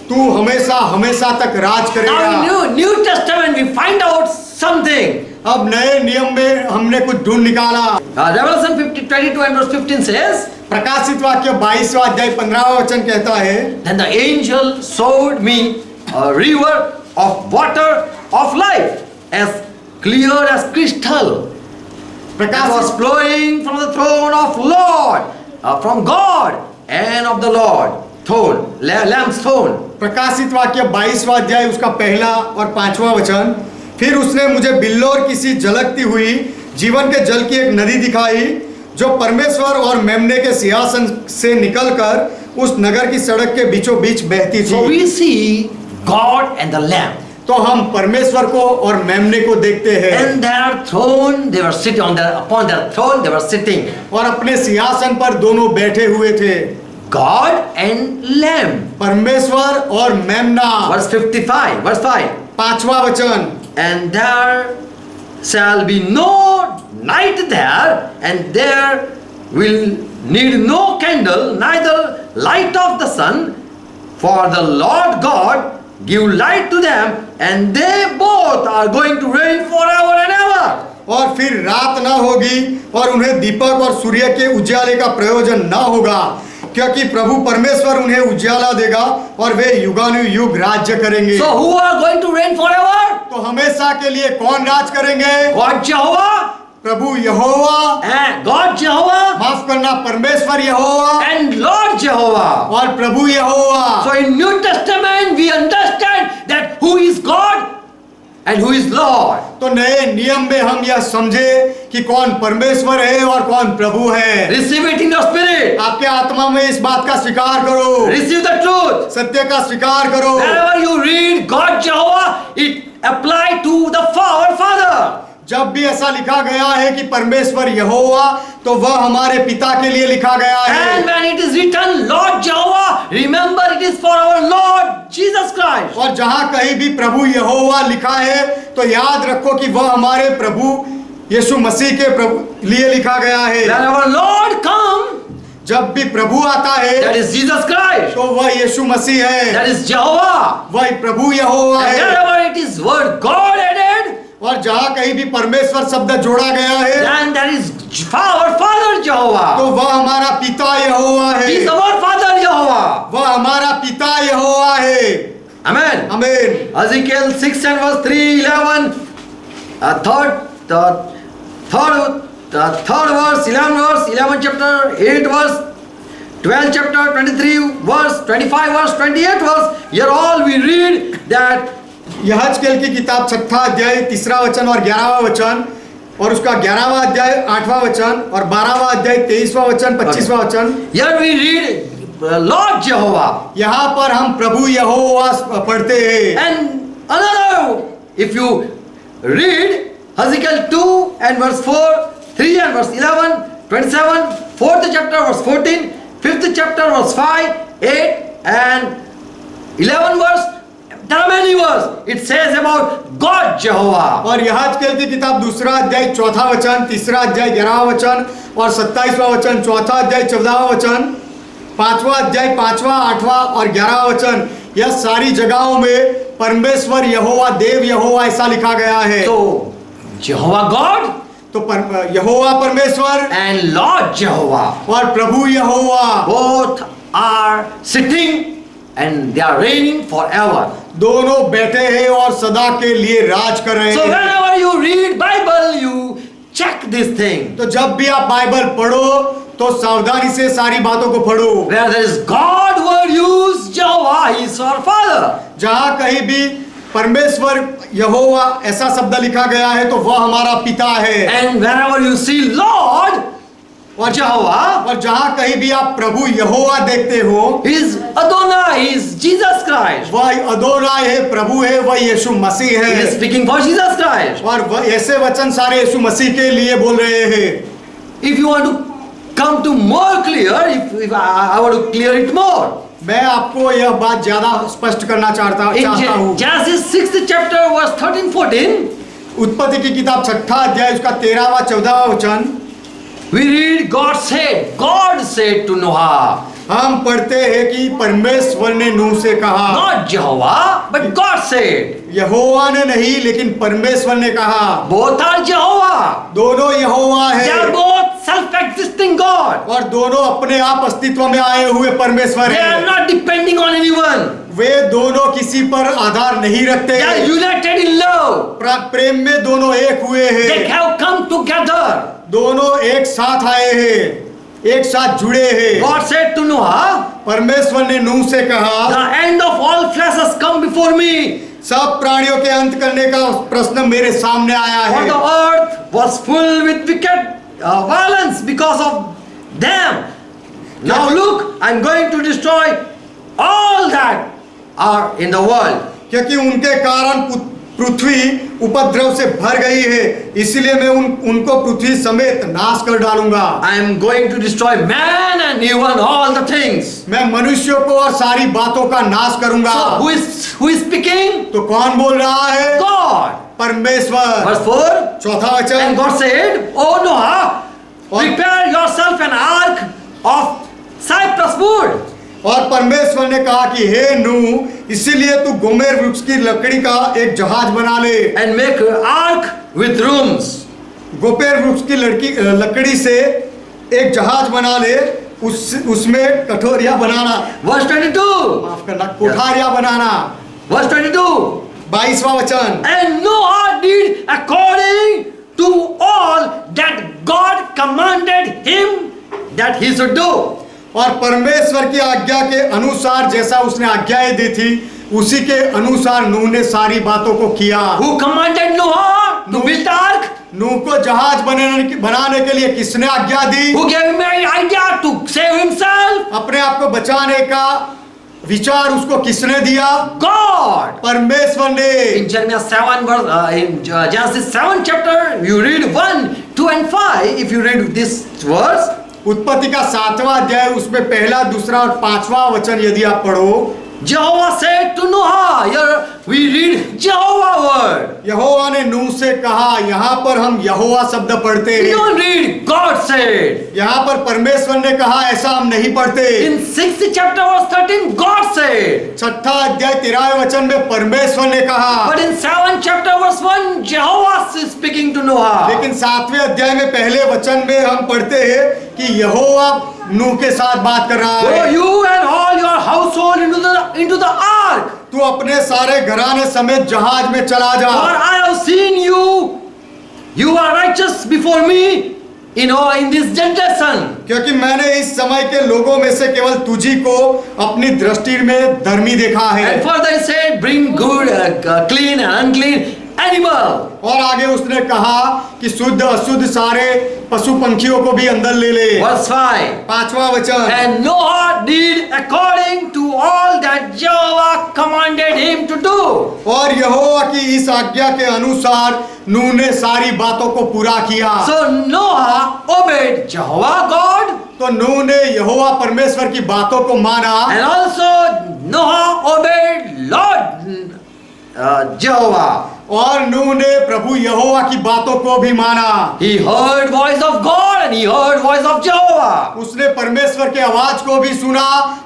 तू हमेशा हमेशा तक राज करेगा।
Now in New Testament we find out something.
अब नए नियम में हमने कुछ ढूंढ निकाला।
Revelation 22 and verse 15 says,
प्रकाशित वाक्य 22वां अध्याय 15वां वचन कहता है,
then the angel showed me a river of water of life as clear as crystal. That was flowing from the throne of Lord, from God and of the Lord throne, Lamb's throne.
प्रकाशित वाक्य 22वां अध्याय उसका पहला और 5वां वचन, फिर उसने मुझे बिल्लोर किसी झलकती हुई जीवन के जल की एक नदी दिखाई जो परमेश्वर और मेमने के सिंहासन से निकलकर उस नगर की सड़क के बीचों बीच बहती
So
थी।
we see God and the Lamb.
तो हम परमेश्वर को और मेमने को देखते हैं।
And their throne, they were sitting upon their throne, they were sitting.
और अपने सिंहासन पर दोनों बैठे हुए थे,
God and Lamb.
परमेश्वर और मेमना।
Verse 55, verse 5.
5वां वचन,
And there shall be no night there, and there will need no candle, neither light of the sun, for the Lord God give light to them, and they both are going to reign forever and ever.
और फिर रात ना होगी और उन्हें दीपक और सूर्य के उजाले का प्रयोजन ना होगा, क्योंकि प्रभु परमेश्वर उन्हें उजाला देगा और वे युगानुयुग राज्य करेंगे।
So who are going to reign forever?
तो हमेशा के लिए कौन राज करेंगे?
God Jehovah
Prabhu Jehovah,
and God Jehovah
माफ करना, परमेश्वर यहोवा
and Lord Jehovah.
और प्रभु यहोवा।
So in New Testament we understand that who is God and who is Lord.
तो नए नियम में हम यह समझे कि कौन परमेश्वर है और कौन प्रभु है।
Receive it in your spirit.
आपके आत्मा में इस बात का स्वीकार करो,
Receive the truth.
सत्य का स्वीकार करो।
Wherever you read God Jehovah, it apply to the our Father.
जब भी ऐसा लिखा गया है कि परमेश्वर यहोवा, तो वह हमारे पिता के लिए लिखा गया है।
And when it is written Lord Jehovah, remember it is for our Lord Jesus Christ.
और जहां कहीं भी प्रभु यहोवा लिखा है तो याद रखो कि वह हमारे प्रभु यीशु मसीह के प्रभु लिए लिखा गया है।
When our Lord come,
जब भी प्रभु आता है
that is Jesus Christ.
तो वह यीशु मसीह है,
That is Jehovah.
वह प्रभु यहोवा
And
है।
wherever it is word God added,
और जहां कहीं भी परमेश्वर शब्द जोड़ा गया है
then that is our Father
तो
Jehovah.
वह हमारा पिता यहोवा
He is
है,
our Father Jehovah.
वह हमारा पिता यहोवा है।
Amen.
आमीन।
Ezekiel 6 and verse 3, 11, third verse, 11 chapter, 8 verse, 12 chapter, 23 verse, 25 verse, 28 verse. Here all we read that
यहजकेल की किताब 6 अध्याय 3 वचन और 11वां वचन, और उसका 11वां अध्याय 8वां वचन और 12वां अध्याय 23वां वचन 25वां वचन।
here we read Lord Jehovah.
यहाँ पर हम प्रभु यहोवा पढ़ते हैं।
And another, if you read Ezekiel 2 and verse 4, 3 and verse 11, 27, 4th chapter verse 14, 5th chapter verse 5, 8 and 11 verse, there are many verses. It says about God Jehovah.
और यहजकेल की किताब 2 अध्याय 4वां वचन, 3 अध्याय 11वां वचन और 27वां वचन, 4था अध्याय 14वां वचन, 5वां अध्याय 5वां 8वां और 11वां वचन, यह सारी जगहों में परमेश्वर यहोवा, देव यहोवा ऐसा लिखा गया है।
So Jehovah God
तो यहोवा परमेश्वर
and Lord Jehovah,
और प्रभु यहोवा
both are sitting and they are reigning forever.
दोनों बैठे हैं और सदा के लिए राज कर रहे
So
हैं।
whenever you read Bible, you check this thing.
तो जब भी आप बाइबल पढ़ो तो सावधानी से सारी बातों को पढ़ो।
Where there is God word used, Jehovah is our Father.
जहां कहीं भी परमेश्वर यहोवा ऐसा शब्द लिखा गया है तो वह हमारा पिता है।
And wherever you see Lord or Jehovah,
और जहां कहीं भी आप प्रभु यहोवा देखते हो,
is Adonai, is Jesus Christ.
वह अदोनाय है, प्रभु है, वह यीशु मसीह
He is
है।
speaking for Jesus Christ.
और वह ऐसे वचन सारे यीशु मसीह के लिए बोल रहे हैं।
If you want to come to more clear, if I want to clear it more.
मैं आपको यह बात ज्यादा स्पष्ट करना चाहता हूँ।
In Genesis 6th chapter verse 13-14,
उत्पत्ति की किताब 6 अध्याय उसका 13वां 14वां वचन,
we read God said to Noah,
हम पढ़ते हैं कि परमेश्वर ने नूह से कहा,
not Jehovah, but God said.
यहोवा ने नहीं लेकिन परमेश्वर ने कहा।
Both are Jehovah.
दोनों यहोवा
They are
है
both self-existing God.
और दोनों अपने आप अस्तित्व में आए हुए परमेश्वर
They are
हैं।
not depending on anyone.
वे दोनों किसी पर आधार नहीं रखते।
They are united in love.
प्रेम में दोनों एक हुए
They
हैं,
have come together.
दोनों एक साथ आए हैं, एक साथ जुड़े हैं।
God said to Noah,
परमेश्वर ने नूह से कहा,
the end of all flesh has come before me.
सब प्राणियों के अंत करने का प्रश्न मेरे सामने आया
For
है।
the earth was full with wicked violence because of them. Now look, I am going to destroy all that are in the world.
क्योंकि उनके कारण पृथ्वी उपद्रव से भर गई है, इसलिए मैं उनको पृथ्वी समेत नाश कर डालूंगा।
I am going to destroy man and even all the things.
मैं मनुष्यों को और सारी बातों का नाश करूंगा।
So who is speaking?
तो कौन बोल रहा है?
God.
परमेश्वर।
Verse 4.
4था
And
वचन,
God said, "O Noah, prepare yourself an ark of cypress wood."
और परमेश्वर ने कहा कि हे नूह, इसीलिए तू गोमेर वृक्ष की लकड़ी का एक जहाज बना ले
And make an ark with rooms.
गोपेर वृक्ष की लकड़ी से एक जहाज बना ले, उसमें कठोरिया बनाना,
Verse 22.
माफ करना, कोठारिया बनाना।
Verse 22.
22वां वचन,
And Noah did according to all that God commanded him that he should do.
और परमेश्वर की आज्ञा के अनुसार जैसा उसने आज्ञाएं दी थी उसी के अनुसार नूह ने सारी बातों को किया।
Who commanded Noah to build the ark?
नूह को जहाज बनाने के लिए किसने आज्ञा दी?
Who gave him an idea to save himself?
अपने आप को बचाने का विचार उसको किसने दिया?
God.
परमेश्वर ने।
In Jeremiah 7 verse, in Genesis 7 chapter, you read 1, 2 and 5. If you read this verse,
उत्पत्ति का 7वां अध्याय उसमें पहला, दूसरा और 5वां वचन यदि आप पढ़ो,
Jehovah said to Noah. Here we read Jehovah word.
यहोवा ने नूह से कहा। यहाँ पर हम यहोवा शब्द पढ़ते
We
हैं।
don't read God said.
यहाँ पर परमेश्वर ने कहा, ऐसा हम नहीं पढ़ते।
In 6th chapter verse 13, God said.
6ठा अध्याय 13वें वचन में परमेश्वर ने कहा।
But in 7th chapter verse 1, Jehovah is speaking to Noah.
लेकिन 7वें अध्याय में पहले वचन में हम पढ़ते हैं कि यहोवा नूह के साथ बात कर रहा
Go
है।
you and all your household into the ark.
तू अपने सारे घराने समेत जहाज में चला जा।
For I have seen you. You are righteous before me. In this generation.
क्योंकि मैंने इस समय के लोगों में से केवल तुझी को अपनी दृष्टि में धर्मी देखा है।
And further he said, bring good, clean and unclean animal.
और आगे उसने कहा कि शुद्ध अशुद्ध सारे पशु पंखियों को भी अंदर ले ले।
Verse 5.
5वां वचन,
And Noah did according to all that Jehovah commanded him to do.
और यहोवा की इस आज्ञा के अनुसार नूह ने सारी बातों को पूरा किया।
So Noah obeyed Jehovah God,
तो नूह ने यहोवा परमेश्वर की बातों को माना
and also Noah obeyed Lord Jehovah.
और नूह ने प्रभु यहोवा की बातों को भी माना।
He heard voice of God and he heard voice of Jehovah.
उसने परमेश्वर के आवाज को भी सुना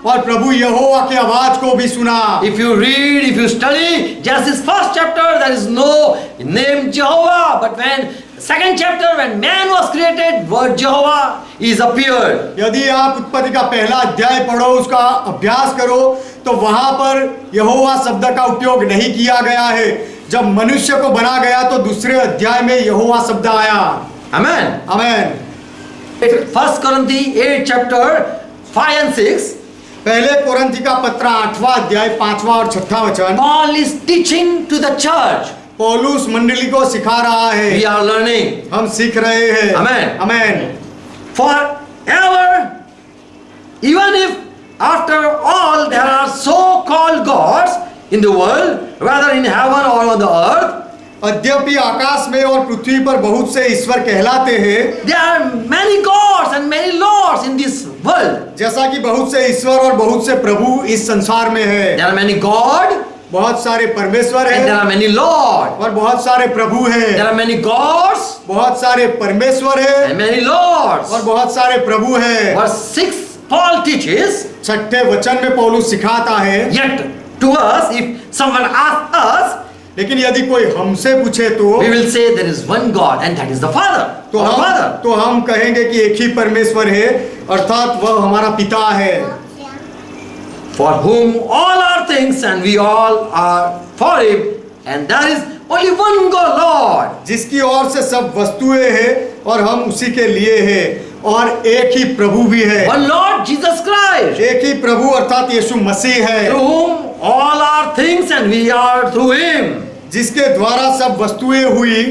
और प्रभु यहोवा के आवाज को भी सुना।
If you read, if you study Genesis first chapter, there is no name Jehovah, but when second chapter, when man was created, word Jehovah is appeared.
यदि आप उत्पत्ति का पहला अध्याय पढ़ो, उसका अभ्यास करो, तो वहां पर यहोवा शब्द का उपयोग नहीं किया गया है। जब मनुष्य को बना गया तो दूसरे अध्याय में यहोवा शब्द आया।
Amen.
Amen.
1 Corinthians 8 chapter 5 and 6.
पहले कोरिन्थी का पत्र 8वां अध्याय 5वां और 6ठा वचन,
Paul is teaching to the church.
पौलुस मंडली को सिखा रहा है।
We are learning.
हम सीख रहे हैं।
Amen.
Amen.
Forever, even if after all there are so-called gods in the world, whether in heaven or on the earth,
यद्यपि आकाश में और पृथ्वी पर बहुत से ईश्वर कहलाते हैं,
there are many gods and many lords in this world.
जैसा कि बहुत से ईश्वर और बहुत से प्रभु इस संसार में है।
There are many God
बहुत सारे परमेश्वर
and there
हैं
are many lord.
और बहुत सारे प्रभु हैं।
There are many gods
बहुत सारे परमेश्वर हैं
and many lords.
और बहुत सारे प्रभु हैं।
Verse 6, Paul teaches,
6ठे वचन में पौलुस सिखाता है,
yet to us, if someone asks us,
लेकिन यदि कोई हमसे पूछे तो
we will say there is one God and that is the Father.
तो
Our
हम
Father.
तो हम कहेंगे कि एक ही परमेश्वर है, अर्थात वह हमारा पिता है।
For whom all are things and we all are for him, and there is only one God, Lord.
जिसकी ओर से सब वस्तुएं हैं और हम उसी के लिए हैं और एक ही प्रभु भी है।
One Lord Jesus Christ,
एक ही प्रभु अर्थात यीशु मसीह है,
through whom all are things and we are through him.
जिसके द्वारा सब वस्तुएं हुई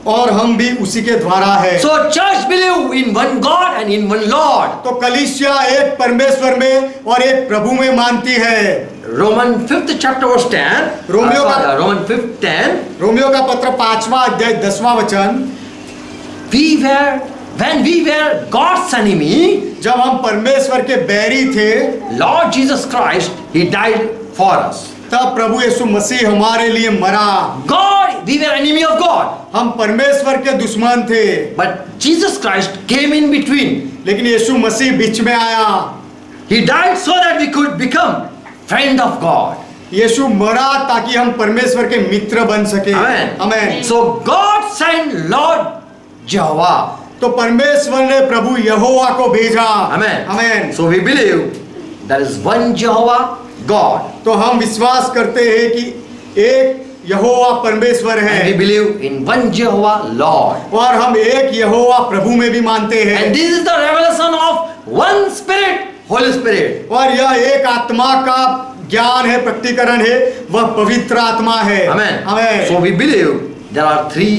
और हम भी उसी के द्वारा है।
So church believe in one God and in one Lord.
तो कलीसिया एक परमेश्वर में और एक प्रभु में मानती है।
Roman 5th chapter verse 10.
Romeo का
Roman 5th 10.
रोमियो का पत्र 5वां अध्याय 10वां वचन,
When we were God's enemy,
जब हम परमेश्वर के बैरी थे,
Lord Jesus Christ, He died for us.
तब प्रभु यीशु मसीह हमारे लिए मरा।
God, we were enemy of God.
हम परमेश्वर के दुश्मन थे,
But Jesus Christ came in between.
लेकिन यीशु मसीह बीच में आया।
He died so that we could become friend of God.
यीशु मरा ताकि हम परमेश्वर के मित्र बन सके।
Amen.
आमेन।
So God sent Lord Jehovah.
तो परमेश्वर ने प्रभु यहोवा को भेजा।
Amen.
Amen.
So we believe there is one Jehovah, God.
तो हम विश्वास करते हैं कि एक यहोवा परमेश्वर
And we
है
believe in one Jehovah, Lord.
और हम एक यहोवा प्रभु में भी मानते हैं।
And this is the revelation of one Spirit, Holy Spirit.
और यह एक आत्मा का ज्ञान है, प्रकटीकरण है, वह पवित्र आत्मा है।
Amen.
Amen.
So we believe there are three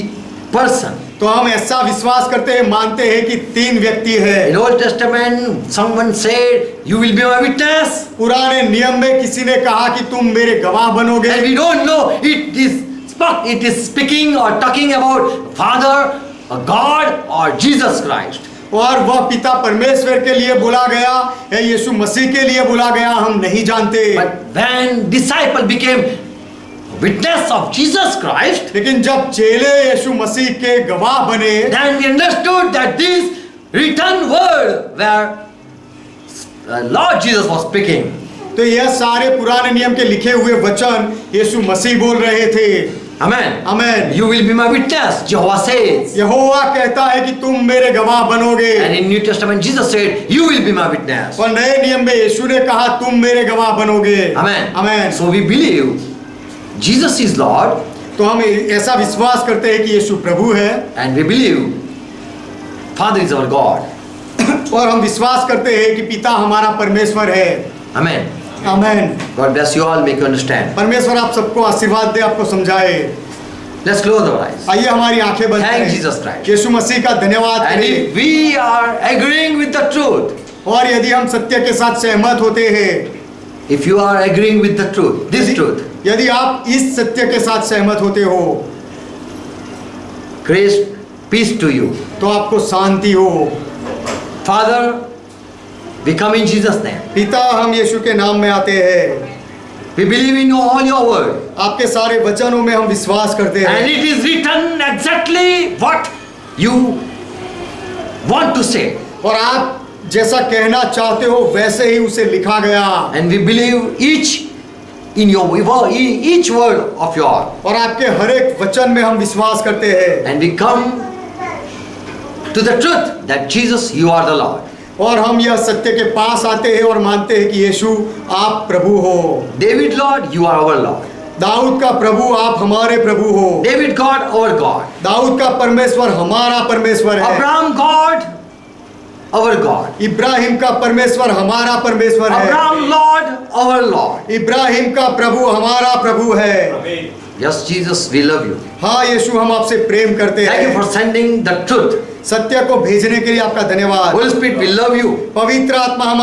persons.
तो हम ऐसा विश्वास करते हैं, मानते हैं कि तीन व्यक्ति है।
In Old Testament, someone said, "You will be my witness."
पुराने नियम में किसी ने कहा कि तुम मेरे गवाह बनोगे।
And we don't know it is speaking or talking about Father, God, or Jesus Christ.
और वह पिता परमेश्वर के लिए बोला गया है, यीशु मसीह के लिए बोला गया, हम नहीं जानते।
But when disciple became witness of Jesus Christ,
लेकिन जब चेले यीशु मसीह के गवाह बने,
then we understood that this written word where Lord Jesus was speaking.
तो यह सारे पुराने नियम के लिखे हुए वचन यीशु मसीह बोल रहे थे।
Amen.
Amen.
You will be my witness, Jehovah says.
यहोवा कहता है कि तुम मेरे गवाह बनोगे।
And in New Testament, Jesus said, "You will be my witness."
और नए नियम में यीशु ने कहा तुम मेरे गवाह बनोगे।
Amen.
Amen.
So we believe Jesus is Lord,
तो हम ऐसा विश्वास करते हैं कि यीशु प्रभु है
and we believe Father is our God.
और हम विश्वास करते हैं कि पिता हमारा परमेश्वर है।
Amen.
Amen.
God bless you all, make you understand.
परमेश्वर आप सबको आशीर्वाद दे, आपको समझाए।
Let's close our eyes.
आइए हमारी आंखें बंद
Thank
करें।
Jesus Christ.
यीशु मसीह का धन्यवाद
And
करें।
if we are agreeing with the truth,
और यदि हम सत्य के साथ सहमत होते हैं,
if you are agreeing with the truth, this truth,
यदि आप इस सत्य के साथ सहमत होते हो,
grace, peace to you.
तो आपको शांति हो।
Father, we come in Jesus' name.
पिता, हम यीशु के नाम में आते हैं।
We believe in all your word.
आपके सारे वचनों में हम विश्वास करते हैं।
And it is written exactly what you want to say.
और आप जैसा कहना चाहते हो वैसे ही उसे लिखा गया।
And we believe each word of yours.
और आपके हर एक वचन में हम विश्वास करते हैं।
And we come to the truth that Jesus, you are the Lord.
और हम यह सत्य के पास आते हैं और मानते हैं कि यीशु आप प्रभु हो।
David, Lord, you are our Lord.
Dawood का प्रभु आप हमारे प्रभु हो।
David, God, our God.
Dawood का परमेश्वर हमारा परमेश्वर है।
Abraham, God, our God.
Ibrahim का परमेश्वर हमारा परमेश्वर है।
Abraham, Lord, our Lord.
Ibrahim का प्रभु हमारा प्रभु है।
Yes, Jesus, we love you.
हाँ यीशु, हम आपसे प्रेम करते
Thank you
हैं।
for sending the truth.
सत्य को भेजने के लिए आपका धन्यवाद।
Holy Spirit, we love you.
पवित्र आत्मा, हम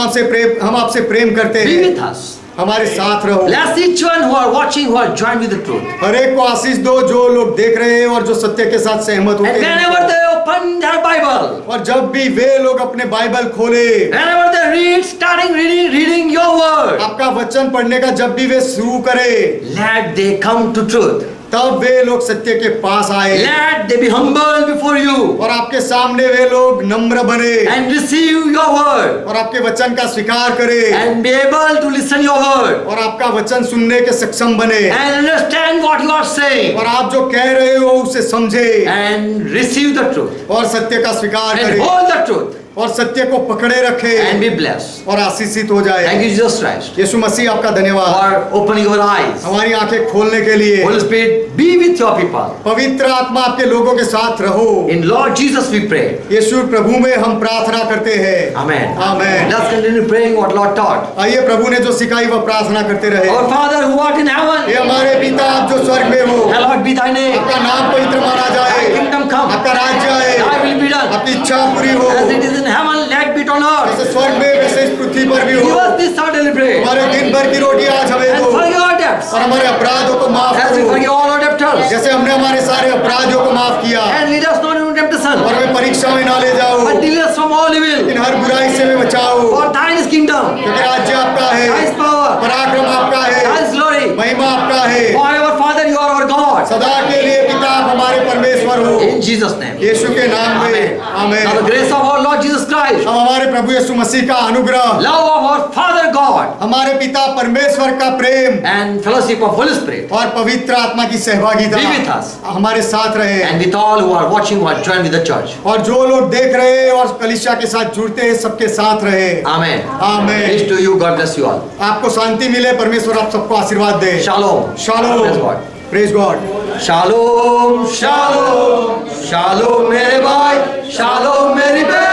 आपसे प्रेम करते
Be
हैं।
with us.
हमारे साथ रहो।
Bless each one who are watching, who are joined with the truth.
हर एक को आशीष दो जो लोग देख रहे हैं और जो सत्य के साथ सहमत
And
होते
whenever
हैं।
they open their Bible,
और जब भी वे लोग अपने बाइबल खोले,
whenever they read, starting reading your word,
आपका वचन पढ़ने का जब भी वे शुरू करे,
let they come to truth.
तब वे लोग सत्य के पास आए
Let they be humble before you
और आपके सामने वे लोग नम्र बने
and receive your word
और आपके वचन का स्वीकार करें
and be able to listen your word
और आपका वचन सुनने के सक्षम बने
and understand what you are saying
और आप जो कह रहे हो उसे समझे
and receive the truth
और सत्य का स्वीकार
and
करें
hold the truth
और सत्य को पकड़े रखे
and be blessed.
और आशीषित हो
Thank
जाए।
you, Jesus Christ,
यीशु मसीह आपका धन्यवाद
for opening your eyes.
हमारी आंखें खोलने के लिए।
Holy Spirit, be with your people.
पवित्र आत्मा आपके लोगों के साथ रहो।
In Lord Jesus we pray.
यीशु प्रभु में हम प्रार्थना करते हैं।
Amen.
Amen.
Let's continue praying what Lord taught.
आइए प्रभु ने जो सिखाई वह प्रार्थना करते रहे।
Our Father who art in heaven,
ये हमारे पिता आप जो स्वर्ग में हो,
hallowed be thy name.
आपका नाम पवित्र माना
Thy
जाए,
kingdom come.
आपका राज्य आए,
Thy will be done.
आपकी इच्छा पूरी हो,
As it is in heaven, let be on earth.
जैसे स्वर्ग में वैसे इस पृथ्वी पर भी
Give
हो।
us this our daily bread.
हमारे दिन भर की रोटी आज हमें
And
दो
forgive our debts.
और हमारे अपराधों को माफ
As we
करो
forgive all our debtors.
जैसे हमने हमारे सारे अपराधियों को माफ किया
And lead us not into temptation.
और हमें परीक्षा में ना ले जाओ,
But deliver us from all evil.
लेकिन हर बुराई से हमें बचाओ,
For thine is kingdom.
क्योंकि राज्य आपका
Thine is
है,
power.
पराक्रम आपका है,
Thine is glory.
महिमा आपका है।
Forever, Father, you are our God.
सदा के लिए पिता आप हमारे परमेश्वर हो।
In Jesus' name.
यीशु के नाम में
Amen.
आमीन।
Now the grace of our Lord Jesus Christ,
अब हमारे प्रभु यीशु मसीह का अनुग्रह,
love of our Father God,
हमारे पिता परमेश्वर का प्रेम
and fellowship of Holy Spirit
और पवित्र आत्मा की सहभागिता
be with us.
हमारे साथ रहे,
and with all who are watching, who are joined with the church.
और जो लोग देख रहे हैं और कलीसिया के साथ जुड़ते हैं सबके साथ रहे।
Amen.
आमीन।
Peace to you. God bless you all.
आपको शांति मिले, परमेश्वर आप सबको आशीर्वाद दे।
Shalom.
Shalom.
Praise God.
Praise God.
Shalom. Shalom. Shalom मेरे भाई. Shalom मेरी बहन.